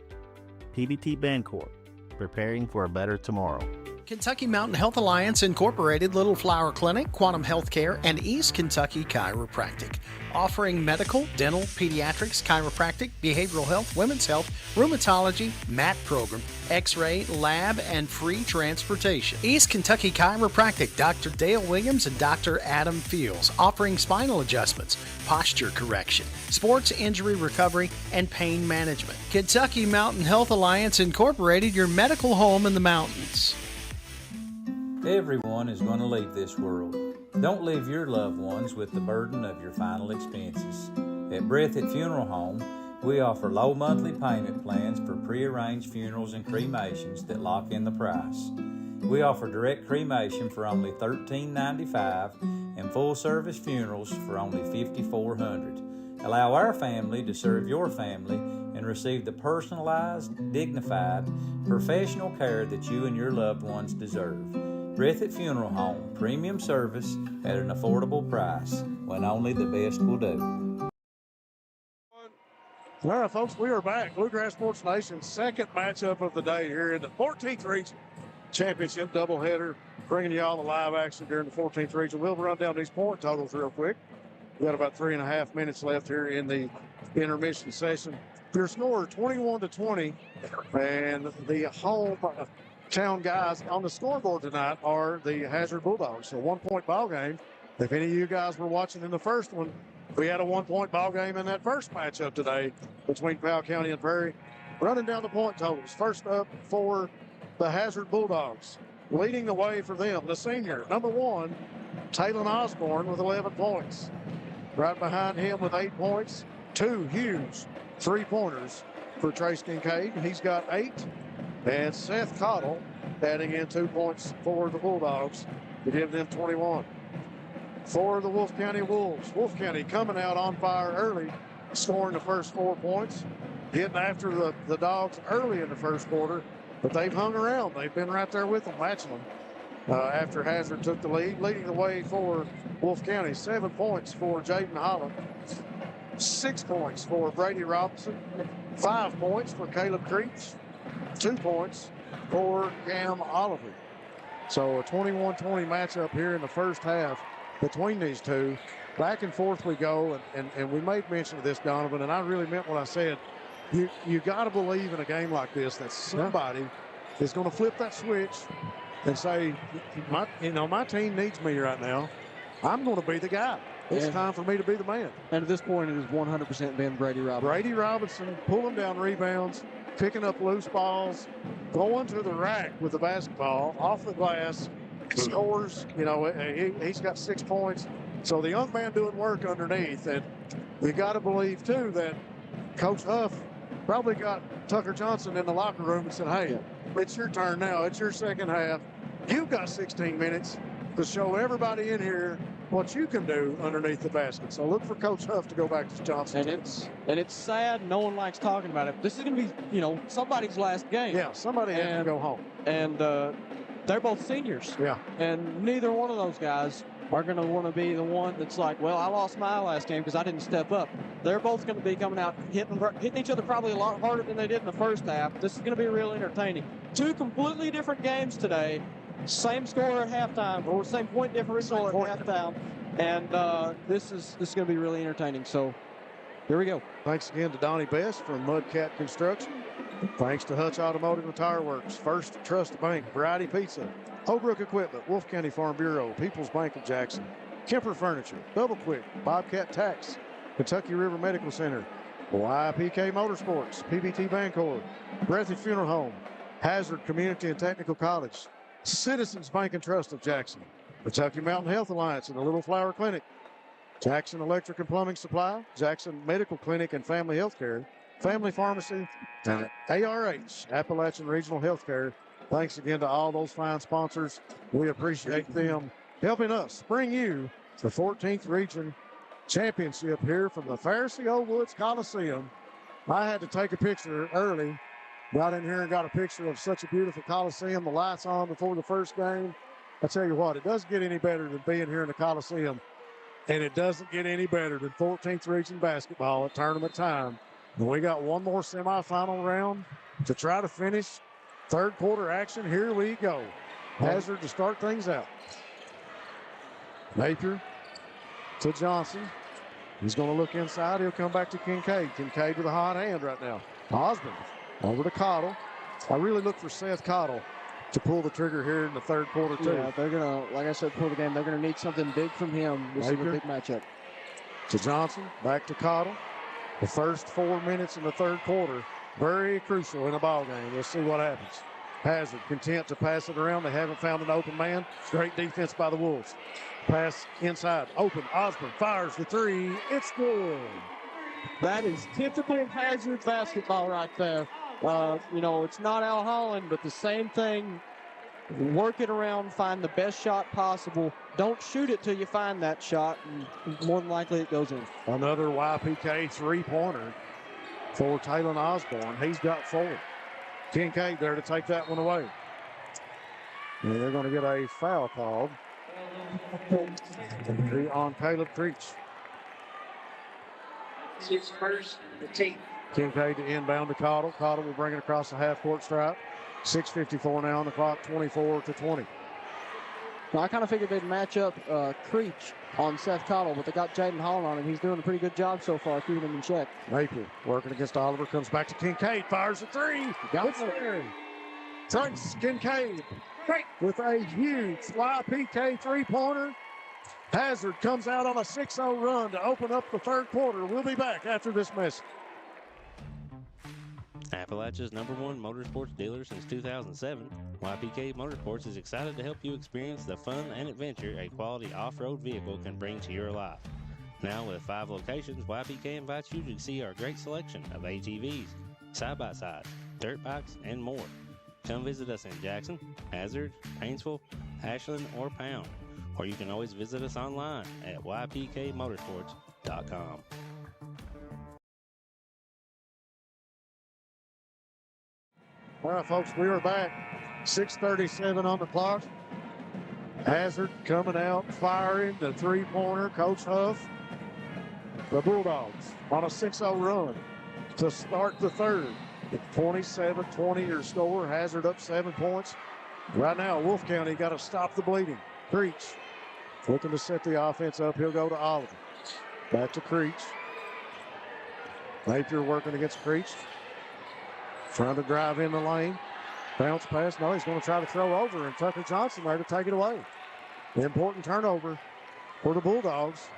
PBT Bancorp, preparing for a better tomorrow. Kentucky Mountain Health Alliance Incorporated, Little Flower Clinic, Quantum Healthcare, and East Kentucky Chiropractic. Offering medical, dental, pediatrics, chiropractic, behavioral health, women's health, rheumatology, MAT program, x-ray, lab, and free transportation. East Kentucky Chiropractic, Dr. Dale Williams and Dr. Adam Fields, offering spinal adjustments, posture correction, sports injury recovery, and pain management. Kentucky Mountain Health Alliance Incorporated, your medical home in the mountains. Everyone is going to leave this world. Don't leave your loved ones with the burden of your final expenses. At Breathitt Funeral Home, we offer low monthly payment plans for prearranged funerals and cremations that lock in the price. We offer direct cremation for only $13.95 and full-service funerals for only $5,400. Allow our family to serve your family and receive the personalized, dignified, professional care that you and your loved ones deserve. Breathitt Funeral Home, premium service at an affordable price, when only the best will do. All right, folks, we are back. Bluegrass Sports Nation's second matchup of the day here in the 14th Region Championship doubleheader, bringing you all the live action during the 14th Region. We'll run down these point totals real quick. We've got about 3.5 minutes left here in the intermission session. Your score 21-20, and the home town guys on the scoreboard tonight are the Hazard Bulldogs. So 1-point ball game. If any of you guys were watching in the first one, we had a 1-point ball game in that first matchup today between Powell County and Perry. running down the point totals. First up for the Hazard Bulldogs. Leading the way for them, the senior, number 1, Taylor Osborne with 11 points. Right behind him with 8 points, 2 huge three-pointers for Trace Kincaid. He's got 8. And Seth Cottle adding in 2 points for the Bulldogs to give them 21. For the Wolfe County Wolves, Wolfe County coming out on fire early, scoring the first 4 points, getting after the Dogs early in the first quarter, but they've hung around. They've been right there with them, matching them after Hazard took the lead. Leading the way for Wolfe County, 7 points for Jaden Holland, 6 points for Brady Robinson, 5 points for Caleb Creech, 2 points for Cam Oliver. So a 21-20 matchup here in the first half between these two. Back and forth we go, and we made mention of this, Donovan, and I really meant what I said. You got to believe in a game like this that somebody is going to flip that switch and say, my team needs me right now. I'm going to be the guy. It's time for me to be the man. And at this point, it has 100% been Brady Robinson. Brady Robinson pulling down rebounds, picking up loose balls, going to the rack with the basketball, off the glass, scores. He's got 6 points. So the young man doing work underneath. And you got to believe, too, that Coach Huff probably got Tucker Johnson in the locker room and said, hey, it's your turn now. It's your second half. You've got 16 minutes to show everybody in here what you can do underneath the basket. So look for Coach Huff to go back to Johnson. And it's sad. No one likes talking about it. This is going to be, somebody's last game. Yeah, somebody has to go home. And they're both seniors. Yeah. And neither one of those guys are going to want to be the one that's like, well, I lost my last game because I didn't step up. They're both going to be coming out hitting each other probably a lot harder than they did in the first half. This is going to be real entertaining. 2 completely different games today. Same score at halftime, or same point differential at halftime. And this is going to be really entertaining. So here we go. Thanks again to Donnie Best from Mudcat Construction. Thanks to Hutch Automotive and Tire Works, First Trust Bank, Variety Pizza, Holbrook Equipment, Wolfe County Farm Bureau, People's Bank of Jackson, Kemper Furniture, Double Quick, Bobcat Tax, Kentucky River Medical Center, YPK Motorsports, PBT Bancorp, Breathitt Funeral Home, Hazard Community and Technical College, Citizens Bank and Trust of Jackson, Kentucky Mountain Health Alliance and the Little Flower Clinic, Jackson Electric and Plumbing Supply, Jackson Medical Clinic and Family Health Care, Family Pharmacy, and ARH, Appalachian Regional Healthcare. Thanks again to all those fine sponsors. We appreciate them helping us bring you the 14th Region Championship here from the Fairce Old Woods Coliseum. I had to take a picture early. Got in here and got a picture of such a beautiful Coliseum, the lights on before the first game. I tell you what, it doesn't get any better than being here in the Coliseum, and it doesn't get any better than 14th Region basketball at tournament time. And we got one more semifinal round to try to finish third quarter action. Here we go. Hazard to start things out. Napier to Johnson. He's going to look inside. He'll come back to Kincaid. Kincaid with a hot hand right now. Osborne over to Cottle. I really look for Seth Cottle to pull the trigger here in the third quarter, too. Yeah, they're going to, like I said before the game, they're going to need something big from him. This is a big matchup. To Johnson, back to Cottle. The first 4 minutes in the third quarter, very crucial in a ball game. We'll see what happens. Hazard content to pass it around. They haven't found an open man. Great defense by the Wolves. Pass inside, open. Osborne fires the three. It's good. That is typical Hazard basketball right there. It's not Al Holland, but the same thing. Work it around, find the best shot possible. Don't shoot it till you find that shot, and more than likely it goes in. Another YPK three-pointer for Taylor Osborne. He's got 4. Kincaid there to take that one away. And they're going to get a foul called on Caleb Creech. His first, the team. Kincaid to inbound to Cottle. Cottle will bring it across the half-court stripe. 6:54 now on the clock, 24-20. Well, I kind of figured they'd match up Creech on Seth Cottle, but they got Jaden Holland on him. He's doing a pretty good job so far, keeping him in check. Napier working against Oliver, comes back to Kincaid, fires a three. Got there. Trace Kincaid with a huge YPK three-pointer. Hazard comes out on a 6-0 run to open up the third quarter. We'll be back after this message. Appalachia's #1 motorsports dealer since 2007, YPK Motorsports is excited to help you experience the fun and adventure a quality off-road vehicle can bring to your life. Now with 5 locations, YPK invites you to see our great selection of ATVs, side-by-sides, dirt bikes, and more. Come visit us in Jackson, Hazard, Painesville, Ashland, or Pound, or you can always visit us online at ypkmotorsports.com. All right, folks, we are back. 6:37 on the clock. Hazard coming out, firing the three-pointer. Coach Huff. The Bulldogs on a 6-0 run to start the third. 27-20 your score. Hazard up 7 points. Right now, Wolfe County got to stop the bleeding. Creech looking to set the offense up. He'll go to Oliver. Back to Creech. Napier working against Creech. Trying to drive in the lane. Bounce pass. No, he's going to try to throw over, and Tucker Johnson there to take it away. The important turnover for the Bulldogs.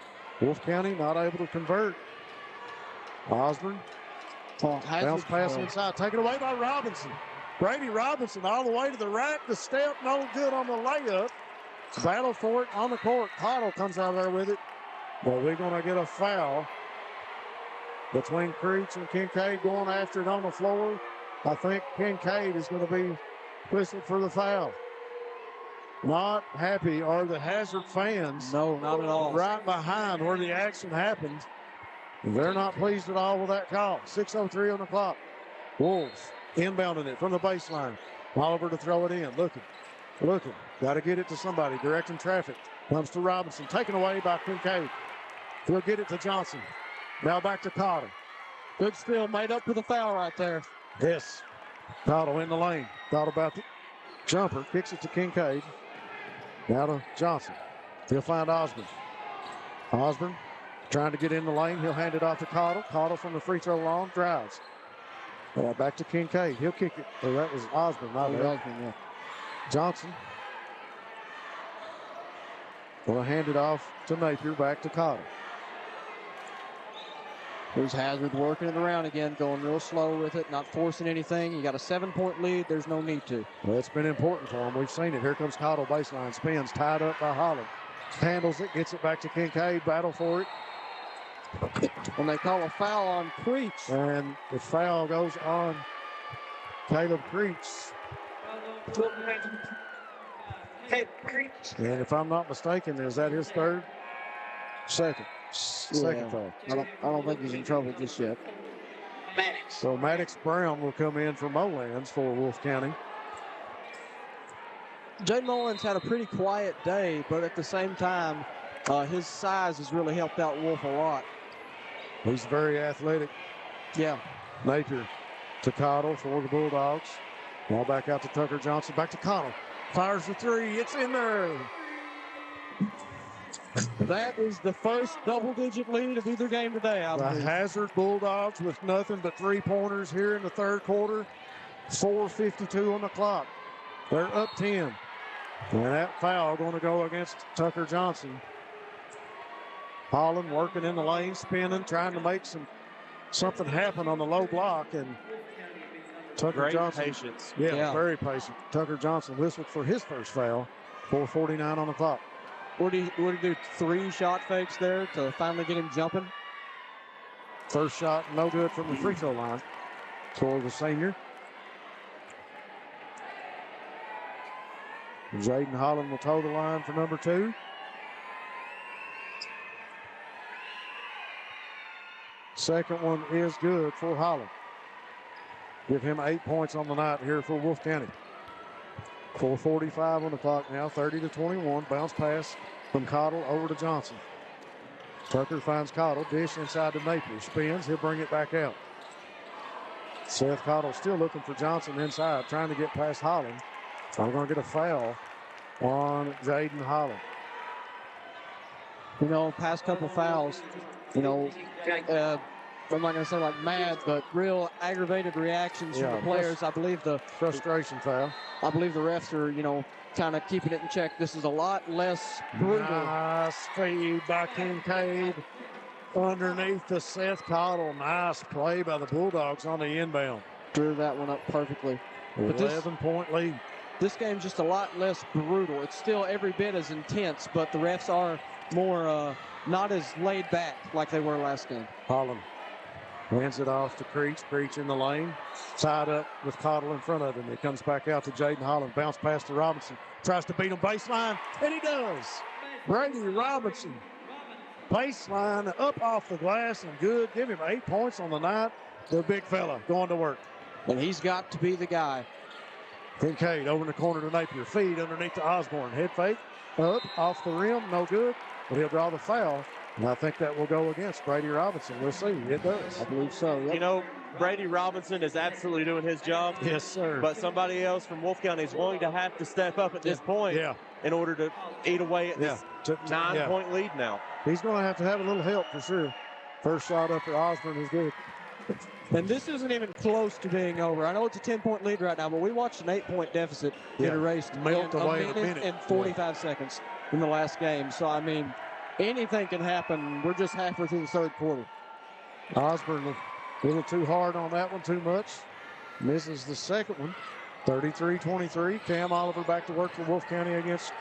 Wolfe County not able to convert. Osborne. Bounce pass inside. Taken away by Robinson. Brady Robinson all the way to the rack. The step, no good on the layup. Battle for it on the court. Cottle comes out of there with it. Well, we're going to get a foul between Creech and Kincaid going after it on the floor. I think Kincaid is going to be whistled for the foul. Not happy are the Hazard fans. No, not at all. Right behind where the action happened. They're not pleased at all with that call. 6:03 on the clock. Wolves inbounding it from the baseline. Oliver to throw it in. Looking. Got to get it to somebody. Directing traffic. Comes to Robinson. Taken away by Kincaid. He'll get it to Johnson. Now back to Cottle. Good steal, made up for the foul right there. Yes. Cottle in the lane. Thought about the jumper. Kicks it to Kincaid. Now to Johnson. He'll find Osborne. Osborne trying to get in the lane. He'll hand it off to Cottle. Cottle from the free throw line. Drives. Back to Kincaid. He'll kick it. Oh, that was Osborne. Osborne, yeah. Johnson. Will hand it off to Napier. Back to Cottle. There's Hazard working it around again, going real slow with it, not forcing anything. You got a 7-point lead. There's no need to. Well, it's been important for him. We've seen it. Here comes Cottle, baseline, spins, tied up by Holland. Handles it, gets it back to Kincaid, battle for it. And they call a foul on Creech. And the foul goes on Caleb Creech. And if I'm not mistaken, is that his third? Second foul. I don't think he's in trouble just yet. So Maddox Brown will come in for Mullins for Wolfe County. Jaden Mullins had a pretty quiet day, but at the same time, his size has really helped out Wolfe a lot. He's very athletic. Yeah. Napier to Cottle for the Bulldogs. Ball back out to Tucker Johnson. Back to Cottle. Fires the three. It's in there. That is the first double-digit lead of either game today, I believe. The Hazard Bulldogs with nothing but three-pointers here in the third quarter. 4:52 on the clock. They're up 10. And that foul going to go against Tucker Johnson. Holland working in the lane, spinning, trying to make something happen on the low block. And Tucker Johnson. Patience. Yeah, very patient. Tucker Johnson whistled for his first foul. 4:49 on the clock. What did he do? 3 shot fakes there to finally get him jumping? First shot, no good from the free throw line for the senior. Jaden Holland will toe the line for number 2. Second one is good for Holland. Give him 8 points on the night here for Wolfe County. 4:45 on the clock now, 30-21. Bounce pass from Cottle over to Johnson. Tucker finds Cottle, dish inside to Napier. Spins, he'll bring it back out. Seth Cottle still looking for Johnson inside, trying to get past Holland. I'm going to get a foul on Jaden Holland. You know, past couple fouls, you know, I'm not going to say like mad, but real aggravated reactions from the players. I believe the frustration foul. I believe the refs are, you know, kind of keeping it in check. This is a lot less brutal. Nice feed by Kincaid underneath the Seth Cottle. Nice play by the Bulldogs on the inbound. Drew that one up perfectly. But 11-point lead. This game's just a lot less brutal. It's still every bit as intense, but the refs are more not as laid back like they were last game. Holland hands it off to Creech. Creech in the lane. Tied up with Cottle in front of him. It comes back out to Jaden Holland. Bounce pass to Robinson. Tries to beat him baseline, and he does. Brady Robinson. Baseline up off the glass and good. Give him 8 points on the night. The big fella going to work. And he's got to be the guy. Kincaid over in the corner to Napier. Feed underneath to Osborne. Head fake. Up off the rim. No good. But he'll draw the foul. And I think that will go against Brady Robinson. We'll see. It does. I believe so. Yep. You know, Brady Robinson is absolutely doing his job. Yes, sir. But somebody else from Wolfe County is going to have to step up at this point in order to eat away at this 9-point lead now. He's going to have a little help for sure. First shot up for Osborne is good. And this isn't even close to being over. I know it's a 10-point lead right now, but we watched an 8-point deficit get erased Melt in away a minute and 45 seconds in the last game. So, I mean, anything can happen. We're just halfway through the third quarter. Osborne a little too hard on that one, too much. Misses the second one. 33-23. Cam Oliver back to work for Wolfe County against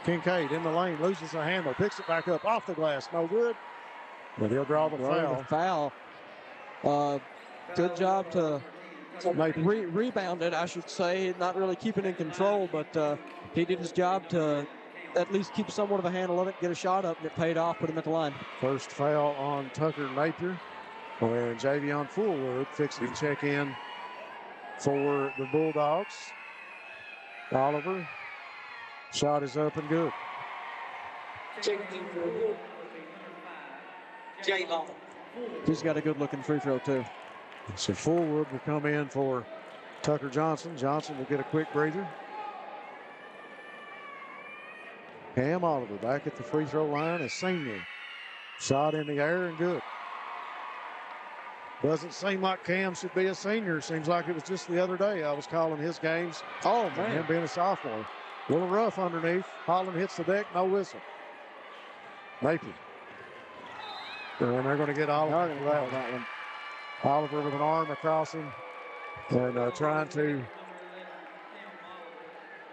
Kincaid in the lane. Loses a handle. Picks it back up off the glass. No good. But he'll draw the foul. Good job to rebound it, I should say. Not really keeping in control, but he did his job to at least keep somewhat of a handle of it, get a shot up, and it paid off, put him at the line. First foul on Tucker Napier. And Javion Fullwood fixing to check in for the Bulldogs. Oliver. Shot is up and good. He's got a good-looking free throw, too. So Fullwood will come in for Tucker Johnson. Johnson will get a quick breather. Cam Oliver back at the free throw line, a senior. Shot in the air and good. Doesn't seem like Cam should be a senior. Seems like it was just the other day I was calling his games. Oh, man. Him being a sophomore. A little rough underneath. Holland hits the deck, no whistle. Napier. And they're going to get Oliver for that one. Oliver with an arm across him and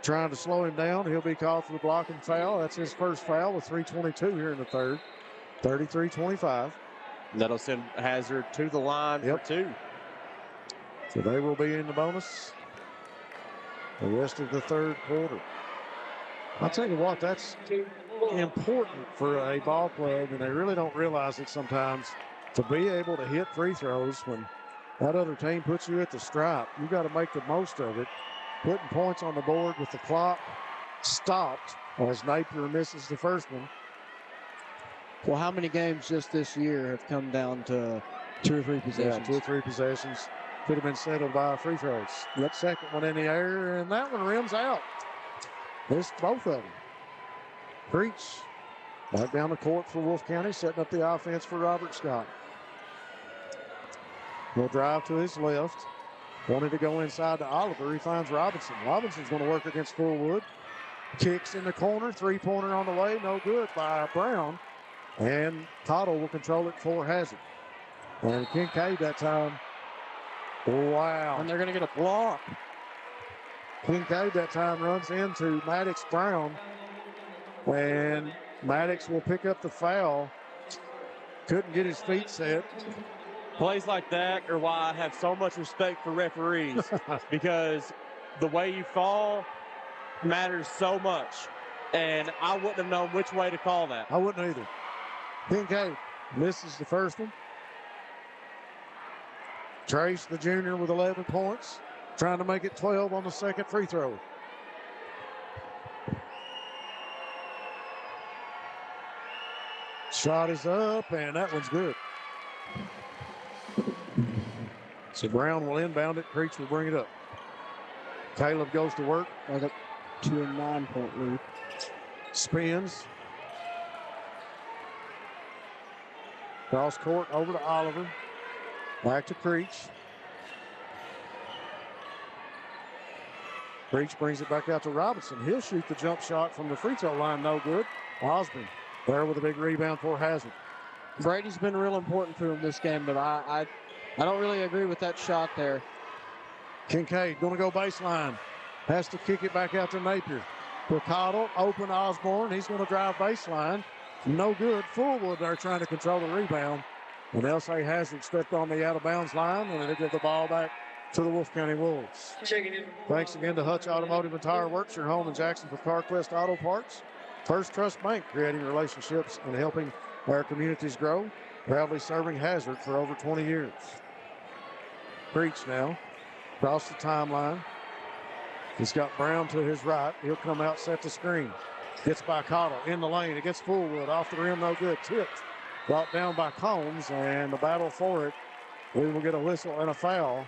trying to slow him down. He'll be called for the blocking foul. That's his first foul with 3:22 here in the third. 33-25. That'll send Hazard to the line for two. So they will be in the bonus the rest of the third quarter. I'll tell you what, that's important for a ball club, and they really don't realize it sometimes, to be able to hit free throws when that other team puts you at the stripe. You've got to make the most of it. Putting points on the board with the clock stopped as Napier misses the first one. Well, how many games just this year have come down to 2 or 3 possessions? Yeah, 2 or 3 possessions. Could have been settled by free throws. That second one in the air, and that one rims out. Missed both of them. Creech back down the court for Wolfe County, setting up the offense for Robert Scott. He'll drive to his left. Wanted to go inside to Oliver. He finds Robinson. Robinson's going to work against Fullwood. Kicks in the corner. 3-pointer on the way. No good by Brown. And Cottle will control it for Hazard. And Kincaid that time. Wow. And they're going to get a block. Kincaid that time runs into Maddox Brown. And Maddox will pick up the foul. Couldn't get his feet set. Plays like that are why I have so much respect for referees because the way you fall matters so much. And I wouldn't have known which way to call that. I wouldn't either. Kincaid misses the first one. Trace, the junior, with 11 points. Trying to make it 12 on the second free throw. Shot is up, and that one's good. So Brown will inbound it. Creech will bring it up. Caleb goes to work. I got 2 and 9-point lead. Spins. Cross court over to Oliver. Back to Creech. Creech brings it back out to Robinson. He'll shoot the jump shot from the free throw line. No good. Osborne there with a big rebound for Hazard. Brady's been real important for him this game, but I don't really agree with that shot there. Kincaid going to go baseline. Has to kick it back out to Napier. For Cottle, open Osborne. He's going to drive baseline. No good. Fullwood there trying to control the rebound. And they'll say Hazard stepped on the out-of-bounds line, and they give the ball back to the Wolfe County Wolves. Thanks again to Hutch Automotive and Tire Works, your home in Jackson for CarQuest Auto Parts. First Trust Bank, creating relationships and helping our communities grow. Proudly serving Hazard for over 20 years. Breach now. Across the timeline. He's got Brown to his right. He'll come out, set the screen. Gets by Cottle in the lane. It gets Fullwood off the rim, no good. Tipped. Brought down by Combs, and the battle for it. We will get a whistle and a foul.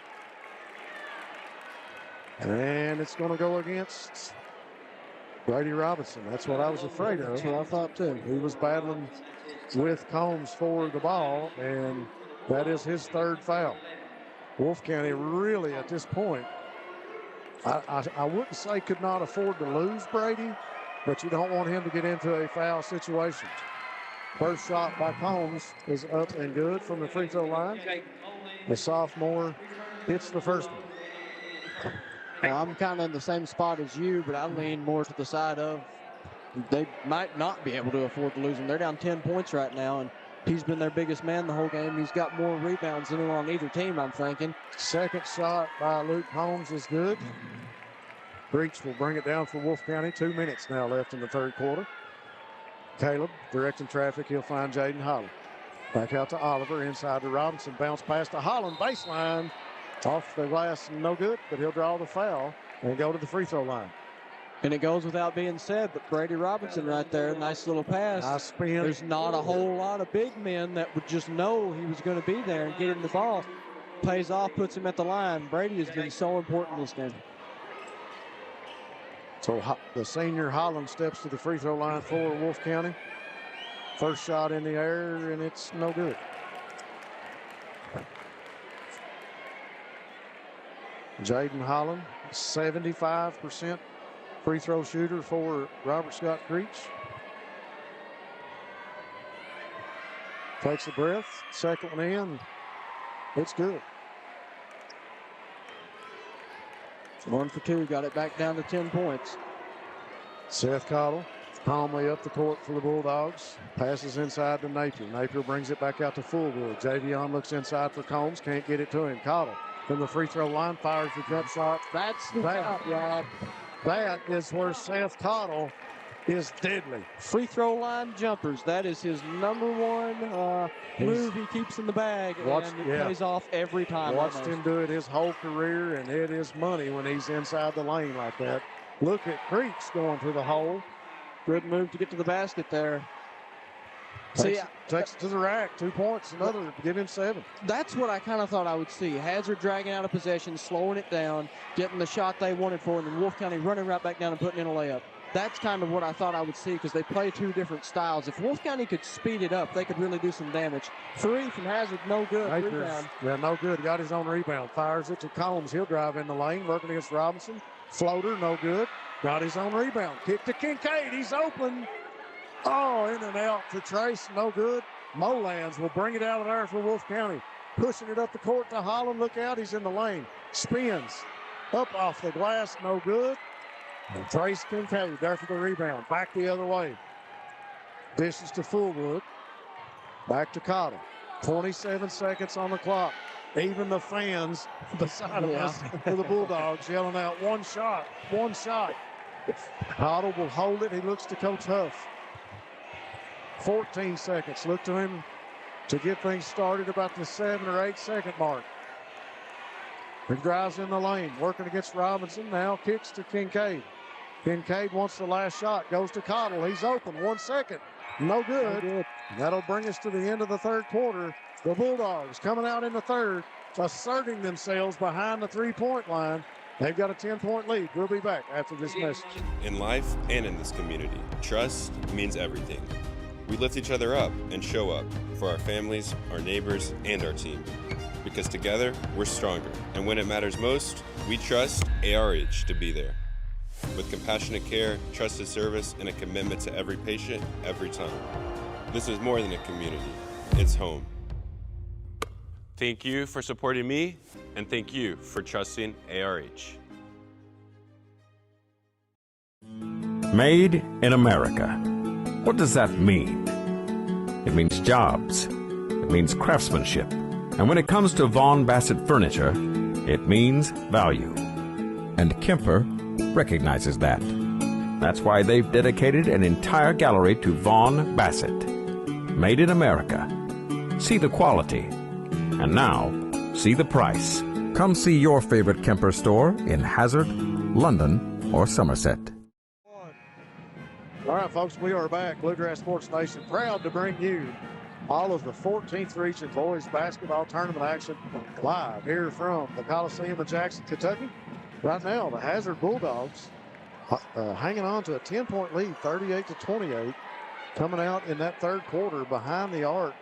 And it's going to go against Brady Robinson. That's what I was afraid of. That's what I thought too. He was battling with Combs for the ball, and that is his third foul. Wolfe County really at this point, I wouldn't say could not afford to lose Brady, but you don't want him to get into a foul situation. First shot by Combs is up and good from the free throw line. The sophomore hits the first one. Now, I'm kind of in the same spot as you, but I lean more to the side of they might not be able to afford to lose him. They're down 10 points right now, and he's been their biggest man the whole game. He's got more rebounds than on either team, I'm thinking. Second shot by Luke Holmes is good. Breach will bring it down for Wolfe County. 2 minutes now left in the third quarter. Caleb directing traffic. He'll find Jaden Holland. Back out to Oliver, inside to Robinson. Bounce pass to Holland, baseline. Off the glass, no good, but he'll draw the foul and go to the free throw line. And it goes without being said, but Brady Robinson right there, nice little pass. Nice spin. There's not a whole lot of big men that would just know he was going to be there and get him the ball. Pays off, puts him at the line. Brady has been so important this game. So the senior Holland steps to the free throw line for Wolfe County. First shot in the air, and it's no good. Jaden Holland, 75% free throw shooter for Robert Scott Creech. Takes a breath, second one in. It's good. 1 for 2, got it back down to 10 points. Seth Cottle calmly up the court for the Bulldogs. Passes inside to Napier. Napier brings it back out to Fullwood. Javion looks inside for Combs, can't get it to him. Cottle from the free throw line, fires the jump shot. That's the shot, Rob. That is where Seth Cottle is deadly. Free throw line jumpers. That is his number one move he keeps in the bag, and it pays off every time. Watched him do it his whole career, and it is money when he's inside the lane like that. Look at Creeks going to the hole. Good move to get to the basket there. Takes it to the rack. 2 points, another to give him 7. That's what I kind of thought I would see. Hazard dragging out of possession, slowing it down, getting the shot they wanted for, and then Wolfe County running right back down and putting in a layup. That's kind of what I thought I would see because they play two different styles. If Wolfe County could speed it up, they could really do some damage. 3 from Hazard, no good. Rebound. Yeah, no good. Got his own rebound. Fires it to Combs. He'll drive in the lane, working against Robinson. Floater, no good. Got his own rebound. Kick to Kincaid. He's open. Oh, in and out to Trace. No good. Molans will bring it out of there for Wolfe County. Pushing it up the court to Holland. Look out. He's in the lane. Spins. Up off the glass. No good. And Trace Kincaid there for the rebound. Back the other way. Dishes to Fullwood. Back to Cottle. 27 seconds on the clock. Even the fans beside of us for the Bulldogs yelling out, one shot, one shot. Cottle will hold it. He looks to Coach Huff. 14 seconds. Look to him to get things started about the 7 or 8 second mark. He drives in the lane, working against Robinson. Now kicks to Kincaid. Kincaid wants the last shot. Goes to Cottle. He's open. 1 second. No good. That'll bring us to the end of the third quarter. The Bulldogs coming out in the third, asserting themselves behind the three-point line. They've got a 10-point lead. We'll be back after this message. In life and in this community, trust means everything. We lift each other up and show up for our families, our neighbors, and our team. Because together, we're stronger. And when it matters most, we trust ARH to be there. With compassionate care, trusted service, and a commitment to every patient, every time. This is more than a community. It's home. Thank you for supporting me, and thank you for trusting ARH. Made in America. What does that mean? It means jobs. It means craftsmanship. And when it comes to Vaughan Bassett furniture, it means value. And Kemper recognizes that. That's why they've dedicated an entire gallery to Vaughan Bassett. Made in America. See the quality. And now, see the price. Come see your favorite Kemper store in Hazard, London, or Somerset. All right, folks, we are back. Bluegrass Sports Nation, proud to bring you all of the 14th Region Boys Basketball Tournament action live here from the Coliseum in Jackson, Kentucky. Right now, the Hazard Bulldogs hanging on to a 10-point lead, 38-28, coming out in that third quarter behind the arc.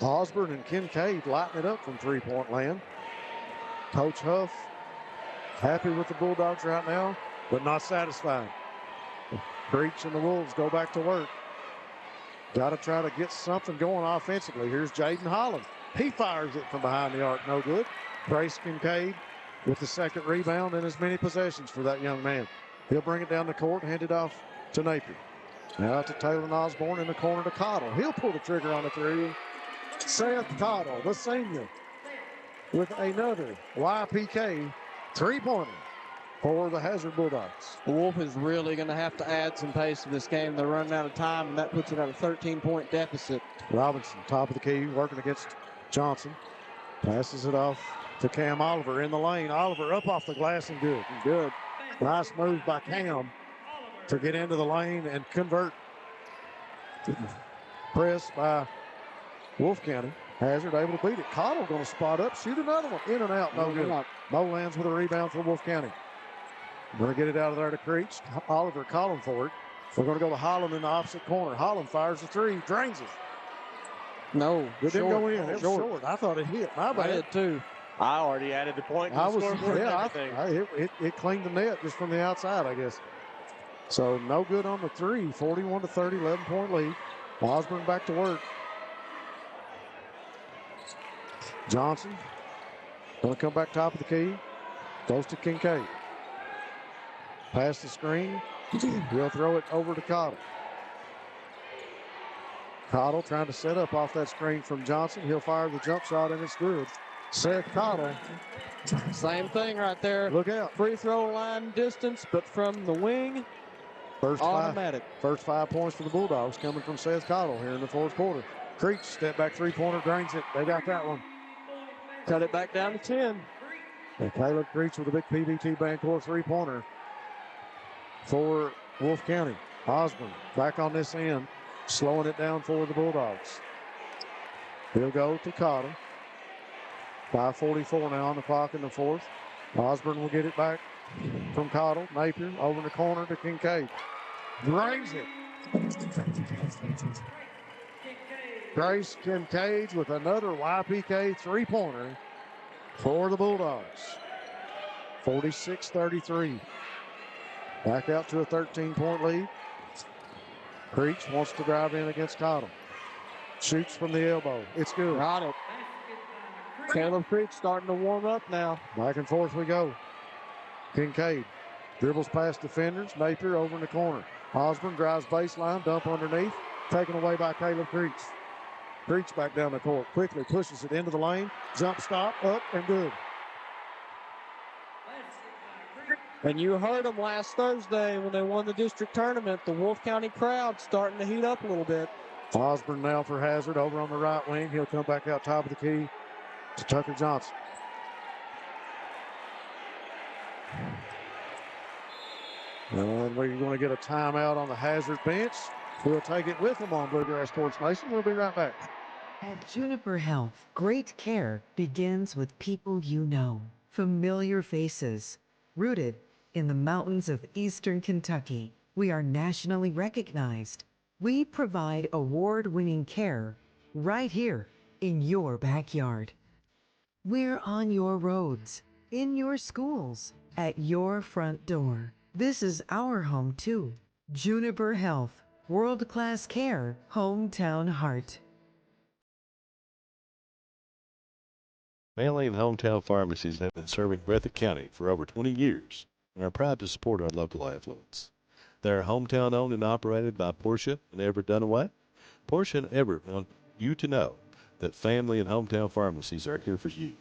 Osborne and Kincaid lighting it up from three-point land. Coach Huff happy with the Bulldogs right now, but not satisfied. Creech and the Wolves go back to work. Got to try to get something going offensively. Here's Jaden Holland. He fires it from behind the arc. No good. Brace Kincaid with the second rebound and as many possessions for that young man. He'll bring it down the court, hand it off to Napier. Now to Taylor Osborne in the corner to Cottle. He'll pull the trigger on the three. Seth Cottle, the senior, with another YPK three-pointer for the Hazard Bulldogs. Wolfe is really going to have to add some pace to this game. They're running out of time, and that puts it at a 13-point deficit. Robinson, top of the key, working against Johnson. Passes it off to Cam Oliver in the lane. Oliver up off the glass and good. Good. Nice move by Cam to get into the lane and convert. Press by Wolfe County. Hazard able to beat it. Cottle going to spot up, shoot another one. In and out, no good. Mo lands with a rebound for Wolfe County. Going to get it out of there to Creech. Oliver calling for it. We're going to go to Holland in the opposite corner. Holland fires the three, drains it. No, it didn't go in. It was short. I thought it hit. My bad. I did too. I already added the point to the scoreboard and everything. It cleaned the net just from the outside, I guess. So no good on the three. 41-30, 11-point lead. Osborne back to work. Johnson going to come back top of the key. Goes to Kincaid. Pass the screen. He'll throw it over to Cottle. Cottle trying to set up off that screen from Johnson. He'll fire the jump shot, and it's good. Seth Cottle. Same thing right there. Look out. Free throw line distance, but from the wing, automatic. First 5 points for the Bulldogs coming from Seth Cottle here in the fourth quarter. Creech, step back three-pointer, drains it. They got that one. Cut it back down to 10. And Caleb Creech with a big PBT Bancorp three-pointer for Wolfe County. Osborne back on this end, slowing it down for the Bulldogs. He'll go to Cottle. 5:44 now on the clock in the fourth. Osborne will get it back from Cottle. Napier over in the corner to Kincaid. Drains it. Grace Kincaid with another YPK three-pointer for the Bulldogs. 46-33. Back out to a 13-point lead. Creech wants to drive in against Cottle. Shoots from the elbow. It's good. Got it. Caleb Creech starting to warm up now. Back and forth we go. Kincaid dribbles past defenders. Napier over in the corner. Osborne drives baseline, dump underneath. Taken away by Caleb Creech. Creech back down the court. Quickly pushes it into the lane. Jump stop, up and good. And you heard them last Thursday when they won the district tournament. The Wolfe County crowd starting to heat up a little bit. Osborne now for Hazard over on the right wing. He'll come back out top of the key to Tucker Johnson. And we're going to get a timeout on the Hazard bench. We'll take it with them on Bluegrass Sports Nation. We'll be right back. At Juniper Health, great care begins with people you know, familiar faces, rooted in the mountains of eastern Kentucky. We are nationally recognized. We provide award-winning care right here in your backyard. We're on your roads, in your schools, at your front door. This is our home too. Juniper Health, world-class care, hometown heart. Family and hometown pharmacies have been serving Breathitt County for over 20 years and are proud to support our local affluents. They are hometown owned and operated by Portia and Everett Dunaway. Portia and Everett want you to know that family and hometown pharmacies are here for you.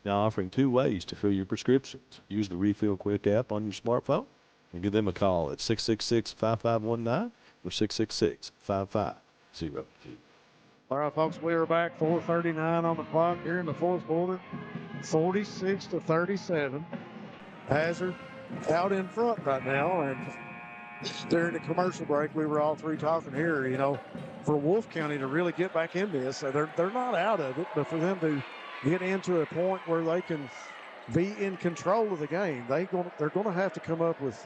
Now offering 2 ways to fill your prescriptions. Use the Refill Quick app on your smartphone and give them a call at 666-5519 or 666-5502. All right, folks, we are back. 4:39 on the clock here in the fourth quarter. 46-37. Hazard out in front right now. And during the commercial break, we were all three talking here, you know, for Wolfe County to really get back in this. They're not out of it, but for them to get into a point where they can be in control of the game, they're going to have to come up with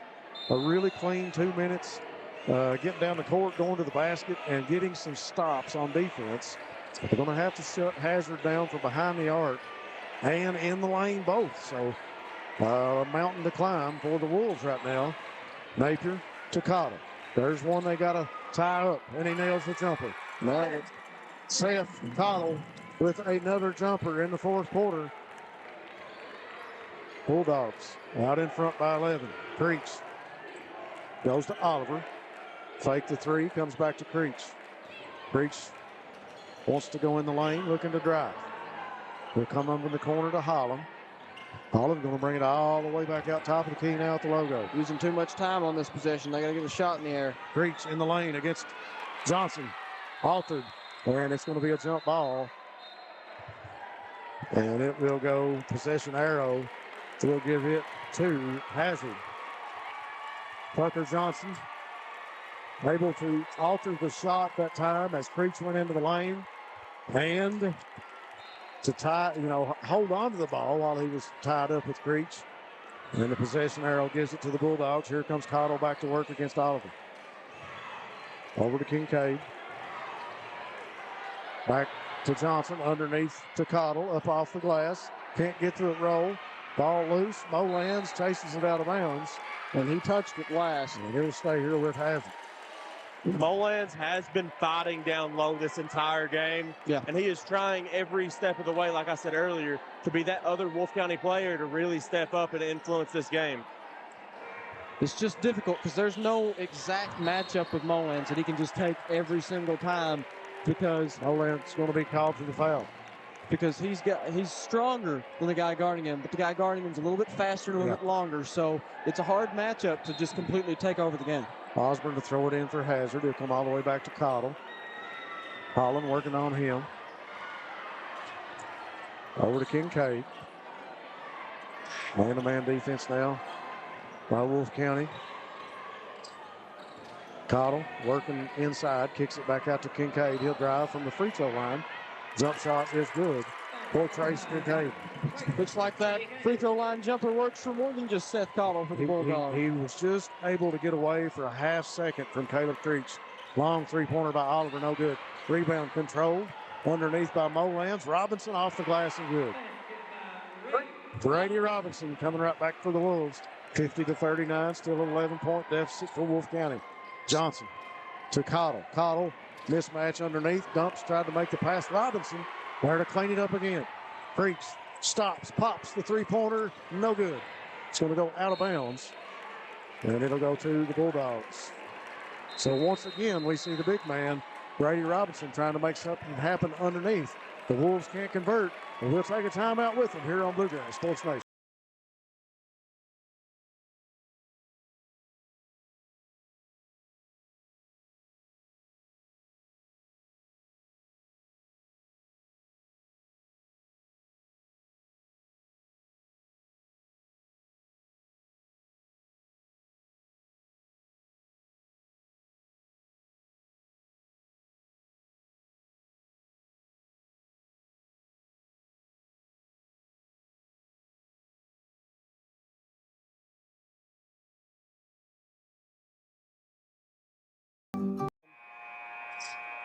a really clean 2 minutes. Getting down the court, going to the basket, and getting some stops on defense. They're going to have to shut Hazard down from behind the arc and in the lane both. So a mountain to climb for the Wolves right now. Napier to Cottle. There's one they got to tie up, and he nails the jumper. Now Seth Cottle with another jumper in the fourth quarter. Bulldogs out in front by 11. Creech goes to Oliver. Fake the three, comes back to Creech. Creech wants to go in the lane, looking to drive. He'll come up in the corner to Holland. Holland going to bring it all the way back out top of the key now at the logo. Using too much time on this possession. They got to get a shot in the air. Creech in the lane against Johnson. Altered. And it's going to be a jump ball. And it will go possession arrow. We'll give it to Hazard. Tucker Johnson able to alter the shot that time as Creech went into the lane and to hold on to the ball while he was tied up with Creech. And the possession arrow gives it to the Bulldogs. Here comes Cottle back to work against Oliver. Over to Kincaid. Back to Johnson, underneath to Cottle, up off the glass. Can't get to it, roll. Ball loose. Mo Lands chases it out of bounds. And he touched it last. And he'll stay here with Hazard. Molans has been fighting down low this entire game. Yeah. And he is trying every step of the way, like I said earlier, to be that other Wolfe County player to really step up and influence this game. It's just difficult because there's no exact matchup with Molans that he can just take every single time because Molans going to be called for the foul. Because he's stronger than the guy guarding him, but the guy guarding him is a little bit faster and a little bit longer. So it's a hard matchup to just completely take over the game. Osborne to throw it in for Hazard. He'll come all the way back to Cottle. Holland working on him. Over to Kincaid. Man-to-man defense now by Wolfe County. Cottle working inside, kicks it back out to Kincaid. He'll drive from the free throw line. Jump shot is good for Trace Kincaid. Looks like that free throw line jumper works for more than just Seth Cottle for the Bulldogs. He was just able to get away for a half second from Caleb Creech. Long three-pointer by Oliver, no good. Rebound controlled underneath by Mo Lands. Robinson off the glass and good. Brady Robinson coming right back for the Wolves. 50-39, still an 11-point deficit for Wolfe County. Johnson to Cottle. Cottle, mismatch underneath, dumps, tried to make the pass. Robinson there to clean it up again. Creech stops, pops the three-pointer, no good. It's going to go out of bounds, and it'll go to the Bulldogs. So once again, we see the big man, Brady Robinson, trying to make something happen underneath. The Wolves can't convert, and we'll take a timeout with them here on Bluegrass Sports Nation.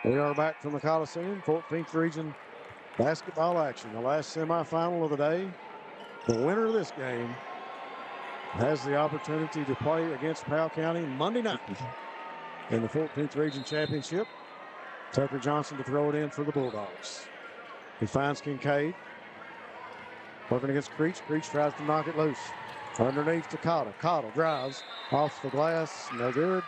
We are back from the Coliseum, 14th Region basketball action. The last semifinal of the day. The winner of this game has the opportunity to play against Powell County Monday night in the 14th Region Championship. Tucker Johnson to throw it in for the Bulldogs. He finds Kincaid. Working against Creech. Creech tries to knock it loose. Underneath to Cottle. Cottle drives off the glass. No good.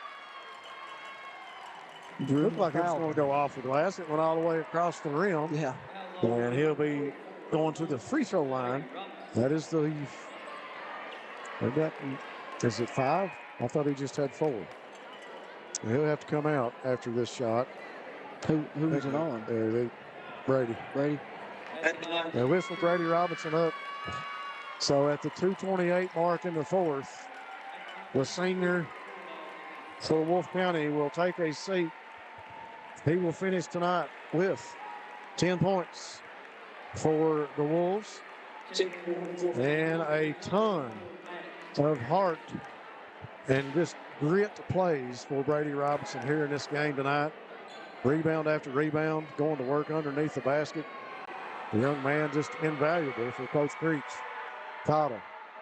Looked like it was going to go off the glass. It went all the way across the rim. Yeah. And he'll be going to the free throw line. That is the. Is it 5? I thought he just had 4. He'll have to come out after this shot. Who's it on? Brady. They whistle Brady Robinson up. So at the 2:28 mark in the fourth, the senior for Wolfe County will take a seat. He will finish tonight with 10 points for the Wolves and a ton of heart and just grit plays for Brady Robinson here in this game tonight. Rebound after rebound, going to work underneath the basket. The young man just invaluable for Coach Creech. Cottle.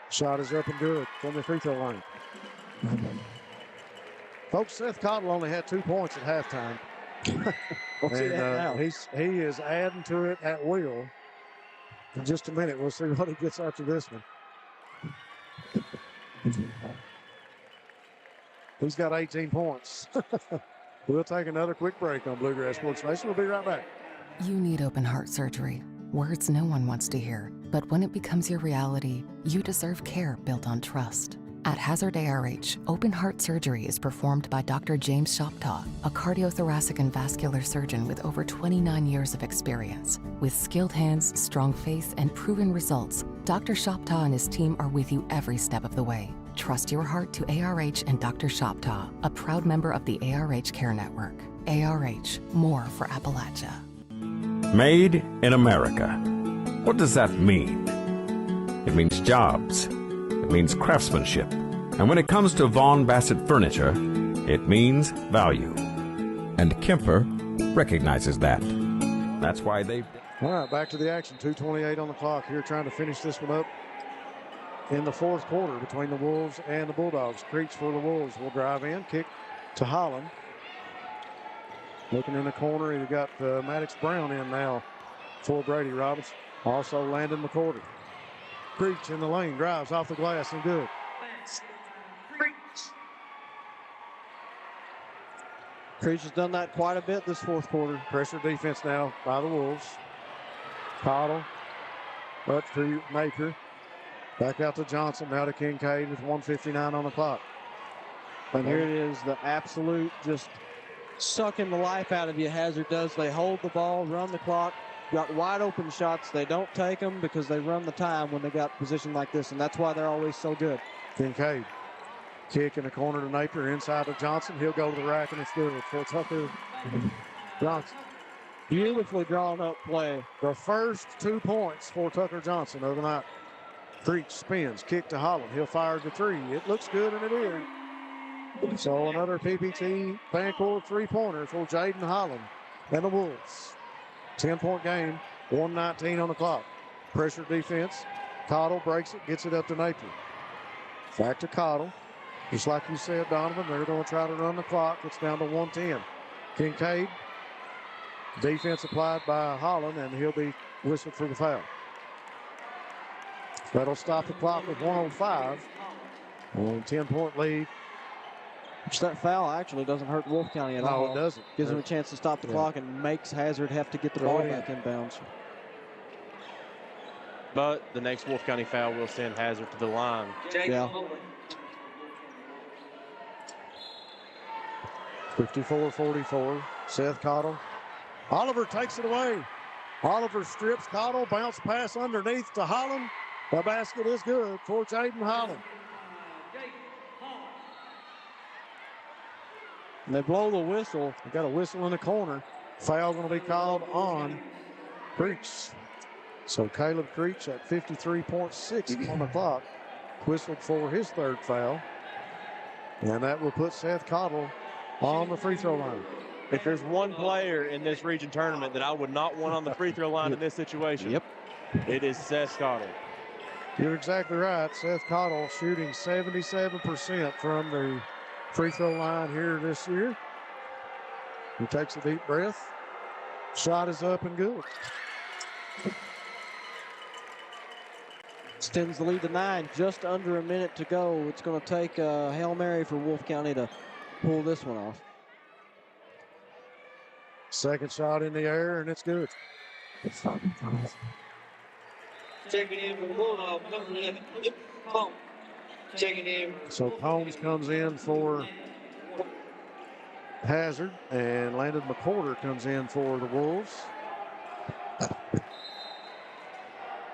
Shot is up and good from the free throw line. Folks, Seth Cottle only had 2 points at halftime. He is adding to it at will. In just a minute, we'll see what he gets after this one. He's got 18 points. We'll take another quick break on Bluegrass Sports Nation. We'll be right back. You need open heart surgery. Words no one wants to hear. But when it becomes your reality, you deserve care built on trust. At Hazard ARH, open heart surgery is performed by Dr. James Shoptaw, a cardiothoracic and vascular surgeon with over 29 years of experience. With skilled hands, strong faith, and proven results, Dr. Shoptaw and his team are with you every step of the way. Trust your heart to ARH and Dr. Shoptaw, a proud member of the ARH Care Network. ARH, more for Appalachia. Made in America. What does that mean? It means jobs. It means craftsmanship. And when it comes to Vaughan Bassett Furniture, it means value. And Kemper recognizes that. That's why they've... All right, back to the action. 2:28 on the clock here, trying to finish this one up in the fourth quarter between the Wolves and the Bulldogs. Creech for the Wolves will drive in, kick to Holland. Looking in the corner, you got Maddox Brown in now for Brady Robinson. Also Landon McCordy. Creech in the lane, drives off the glass and good. Creech has done that quite a bit this fourth quarter. Pressure defense now by the Wolves. Cottle up to Napier. Back out to Johnson, now to Kincaid with 1:59 on the clock. And here it is, the absolute just sucking the life out of you, Hazard does. They hold the ball, run the clock, got wide open shots. They don't take them because they run the time when they got position like this, and that's why they're always so good. Kincaid, kick in the corner to Napier, inside to Johnson. He'll go to the rack, and it's good for Tucker Johnson. Beautifully drawn up play. The first 2 points for Tucker Johnson of the night. Creech spins, kick to Holland. He'll fire the three. It looks good, and it is. So another PPT Bancorp three-pointer for Jaden Holland and the Wolves. 10-point game, 1:19 on the clock. Pressure defense. Cottle breaks it, gets it up to Napier. Back to Cottle. Just like you said, Donovan, they're going to try to run the clock. It's down to 1:10. Kincaid. Defense applied by Holland, and he'll be whistled for the foul. That'll stop the clock with 1:05. 10-point lead. Which that foul actually doesn't hurt Wolfe County at all. No, it doesn't. Gives them a chance to stop the clock and makes Hazard have to get the ball back inbounds. But the next Wolfe County foul will send Hazard to the line. Yeah. 54-44. Seth Cottle. Oliver takes it away. Oliver strips Cottle. Bounce pass underneath to Holland. The basket is good for Jaden Holland. And they blow the whistle. They got a whistle in the corner. Foul going to be called on Creech. So Caleb Creech at 53.6 on the clock. Whistled for his third foul. And that will put Seth Cottle on the free throw line. If there's one player in this region tournament that I would not want on the free throw line in this situation, it is Seth Cottle. You're exactly right. Seth Cottle shooting 77% from the free throw line here this year. He takes a deep breath. Shot is up and good. Extends the lead to 9. Just under a minute to go. It's going to take a Hail Mary for Wolfe County to pull this one off. Second shot in the air, and it's good. Checking in for the Bulldogs, number 11, Combs. Checking in. So Combs comes in for Hazard, and Landon McCorder comes in for the Wolves.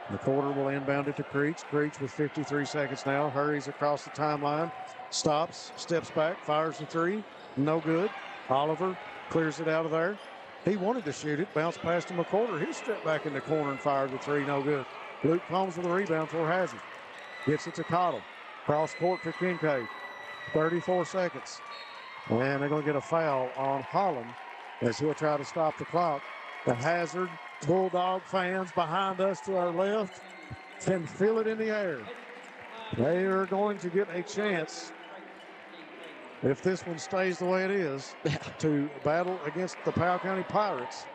McCorder will inbound it to Creech. Creech with 53 seconds now. Hurries across the timeline. Stops, steps back, fires the three. No good. Oliver clears it out of there. He wanted to shoot it. Bounced past to McCorder. He stepped back in the corner and fired the three. No good. Luke Combs with a rebound for Hazard. Gets it to Cottle. Cross court to Kincaid. 34 seconds. And they're going to get a foul on Holland as he'll try to stop the clock. The Hazard Bulldog fans behind us to our left can feel it in the air. They are going to get a chance, if this one stays the way it is, to battle against the Powell County Pirates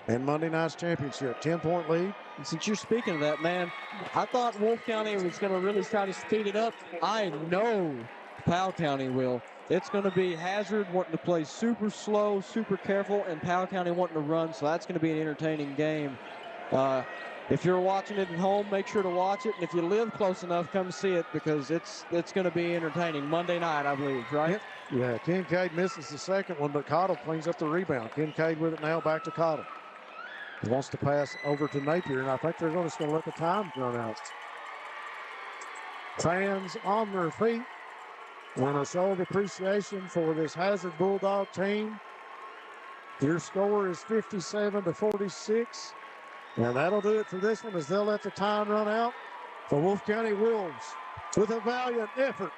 in Monday night's championship. 10-point lead. And since you're speaking of that, man, I thought Wolfe County was going to really try to speed it up. I know Powell County will. It's going to be Hazard wanting to play super slow, super careful, and Powell County wanting to run, so that's going to be an entertaining game. If you're watching it at home, make sure to watch it, and if you live close enough, come see it, because it's going to be entertaining. Monday night, I believe, right? Yeah, Kincaid misses the second one, but Cottle cleans up the rebound. Kincaid with it now, back to Cottle. He wants to pass over to Napier, and I think they're just going to let the time run out. Fans on their feet. And a show of appreciation for this Hazard Bulldog team. Your score is 57-46. And that'll do it for this one as they'll let the time run out. The Wolfe County Wolves with a valiant effort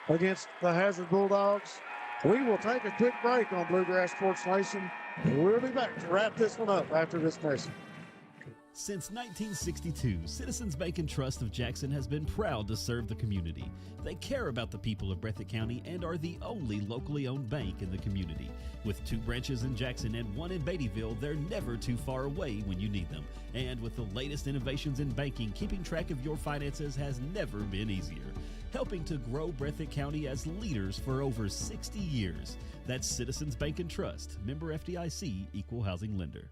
against the Hazard Bulldogs. We will take a quick break on Bluegrass Sports Nation. And we'll be back to wrap this one up after this message. Since 1962, Citizens Bank and Trust of Jackson has been proud to serve the community. They care about the people of Breathitt County and are the only locally owned bank in the community. With 2 branches in Jackson and 1 in Beattyville, they're never too far away when you need them. And with the latest innovations in banking, keeping track of your finances has never been easier. Helping to grow Breathitt County as leaders for over 60 years. That's Citizens Bank and Trust, member FDIC, equal housing lender.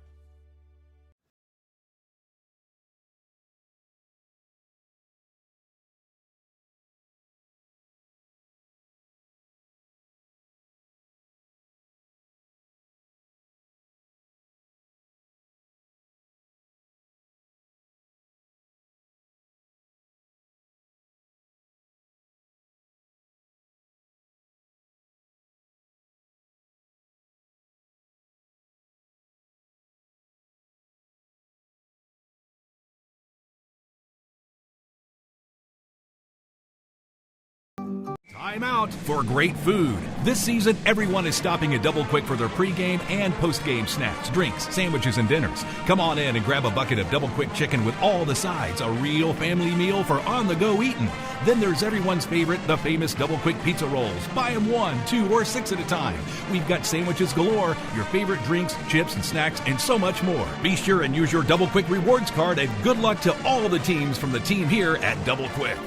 Time out for great food. This season, everyone is stopping at Double Quick for their pregame and postgame snacks, drinks, sandwiches, and dinners. Come on in and grab a bucket of Double Quick chicken with all the sides, a real family meal for on-the-go eating. Then there's everyone's favorite, the famous Double Quick pizza rolls. Buy them 1, 2, or 6 at a time. We've got sandwiches galore, your favorite drinks, chips, and snacks, and so much more. Be sure and use your Double Quick rewards card, and good luck to all the teams from the team here at Double Quick.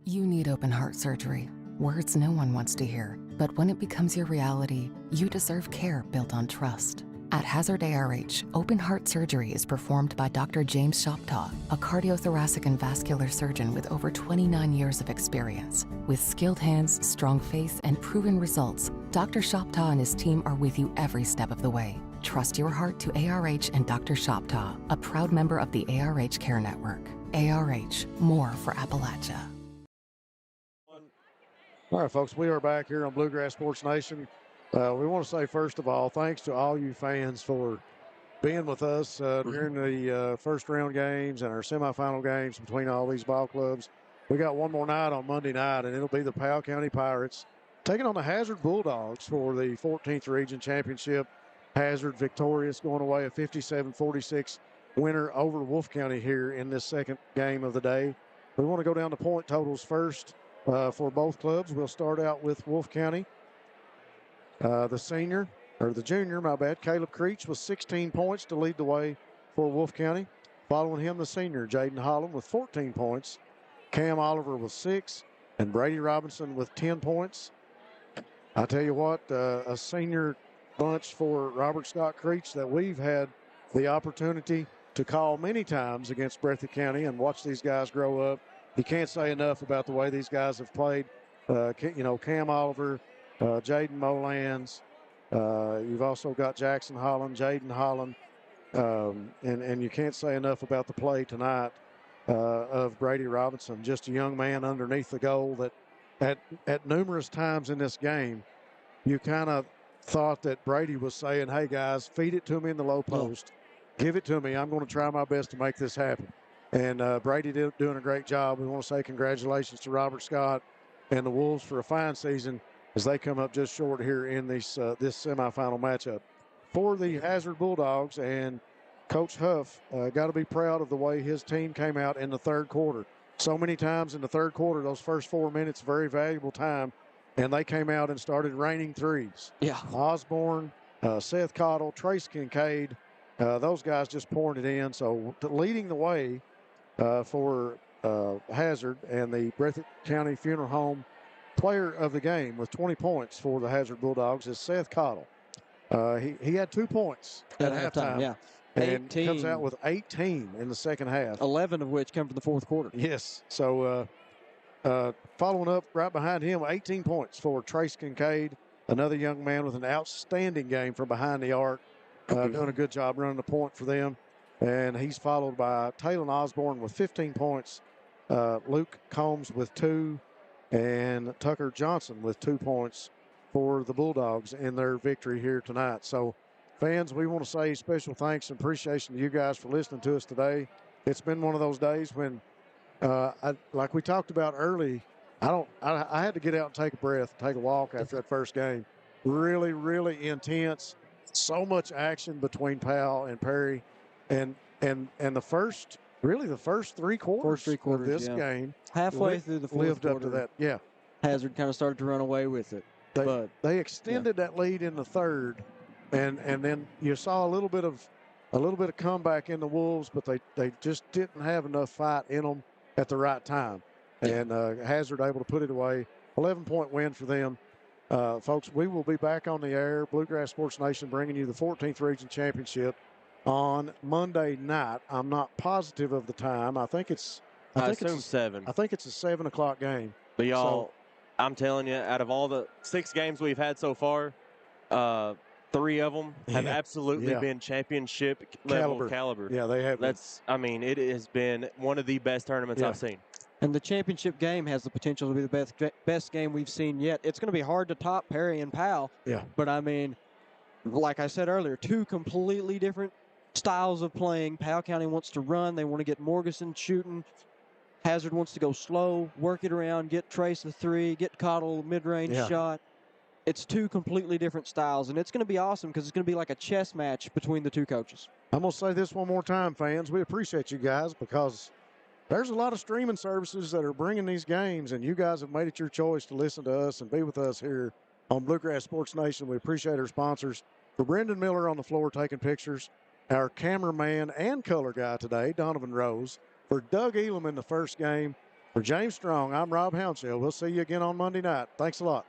You need open heart surgery. Words no one wants to hear. But when it becomes your reality, you deserve care built on trust. At Hazard ARH, open heart surgery is performed by Dr. James Shoptaw, a cardiothoracic and vascular surgeon with over 29 years of experience. With skilled hands, strong faith, and proven results, Dr. Shoptaw and his team are with you every step of the way. Trust your heart to ARH and Dr. Shoptaw, a proud member of the ARH Care Network. ARH, more for Appalachia. All right, folks, we are back here on Bluegrass Sports Nation. We want to say, first of all, thanks to all you fans for being with us during the first round games and our semifinal games between all these ball clubs. We got one more night on Monday night, and it'll be the Powell County Pirates taking on the Hazard Bulldogs for the 14th Region Championship. Hazard victorious, going away a 57-46 winner over Wolfe County here in this second game of the day. We want to go down to point totals first. For both clubs, we'll start out with Wolfe County. The junior, Caleb Creech with 16 points to lead the way for Wolfe County. Following him, the senior, Jaden Holland with 14 points. Cam Oliver with 6. And Brady Robinson with 10 points. I tell you what, a senior bunch for Robert Scott Creech that we've had the opportunity to call many times against Breathitt County and watch these guys grow up. You can't say enough about the way these guys have played. Cam Oliver, Jaden Molans. You've also got Jackson Holland, Jaden Holland. And you can't say enough about the play tonight of Brady Robinson, just a young man underneath the goal that at numerous times in this game, you kind of thought that Brady was saying, hey, guys, feed it to me in the low post. Give it to me. I'm going to try my best to make this happen. And Brady doing a great job. We want to say congratulations to Robert Scott and the Wolves for a fine season as they come up just short here in this semifinal matchup. For the Hazard Bulldogs and Coach Huff, got to be proud of the way his team came out in the third quarter. So many times in the third quarter, those first 4 minutes, very valuable time, and they came out and started raining threes. Yeah. Osborne, Seth Cottle, Trace Kincaid, those guys just pouring it in. So leading the way for Hazard and the Breathitt County Funeral Home player of the game with 20 points for the Hazard Bulldogs is Seth Cottle. He had 2 points at halftime. Yeah. And comes out with 18 in the second half. 11 of which come from the fourth quarter. Yes. So following up right behind him, 18 points for Trace Kincaid, another young man with an outstanding game from behind the arc, doing a good job running the point for them. And he's followed by Taylor Osborne with 15 points, Luke Combs with 2, and Tucker Johnson with 2 points for the Bulldogs in their victory here tonight. So, fans, we want to say special thanks and appreciation to you guys for listening to us today. It's been one of those days when, like we talked about early, I had to get out and take a breath, take a walk after that first game. Really, really intense. So much action between Powell and Perry, and the first 3 quarters of this game, halfway through the fourth lived quarter, up to that. Yeah, Hazard kind of started to run away with it. They extended that lead in the third, and then you saw a little bit of comeback in the Wolves, but they just didn't have enough fight in them at the right time. And Hazard able to put it away. 11-point win for them. Folks, we will be back on the air, Bluegrass Sports Nation, bringing you the 14th Region Championship on Monday night. I'm not positive of the time. I think it's 7. I think it's a 7 o'clock game. But y'all, I'm telling you, out of all the 6 games we've had so far, 3 of them have absolutely been championship level caliber. Yeah, they have. It has been one of the best tournaments I've seen. And the championship game has the potential to be the best game we've seen yet. It's going to be hard to top Perry and Powell. Yeah. But like I said earlier, 2 completely different styles of playing. Powell County wants to run. They want to get Morganson shooting. Hazard wants to go slow, work it around, get Trace a 3, get Cottle a mid-range shot. It's 2 completely different styles, and it's going to be awesome because it's going to be like a chess match between the 2 coaches. I'm going to say this one more time, fans. We appreciate you guys because there's a lot of streaming services that are bringing these games, and you guys have made it your choice to listen to us and be with us here on Bluegrass Sports Nation. We appreciate our sponsors. For Brendan Miller on the floor taking pictures, our cameraman and color guy today, Donovan Rose. For Doug Elam in the first game, for James Strong, I'm Rob Hounshell. We'll see you again on Monday night. Thanks a lot.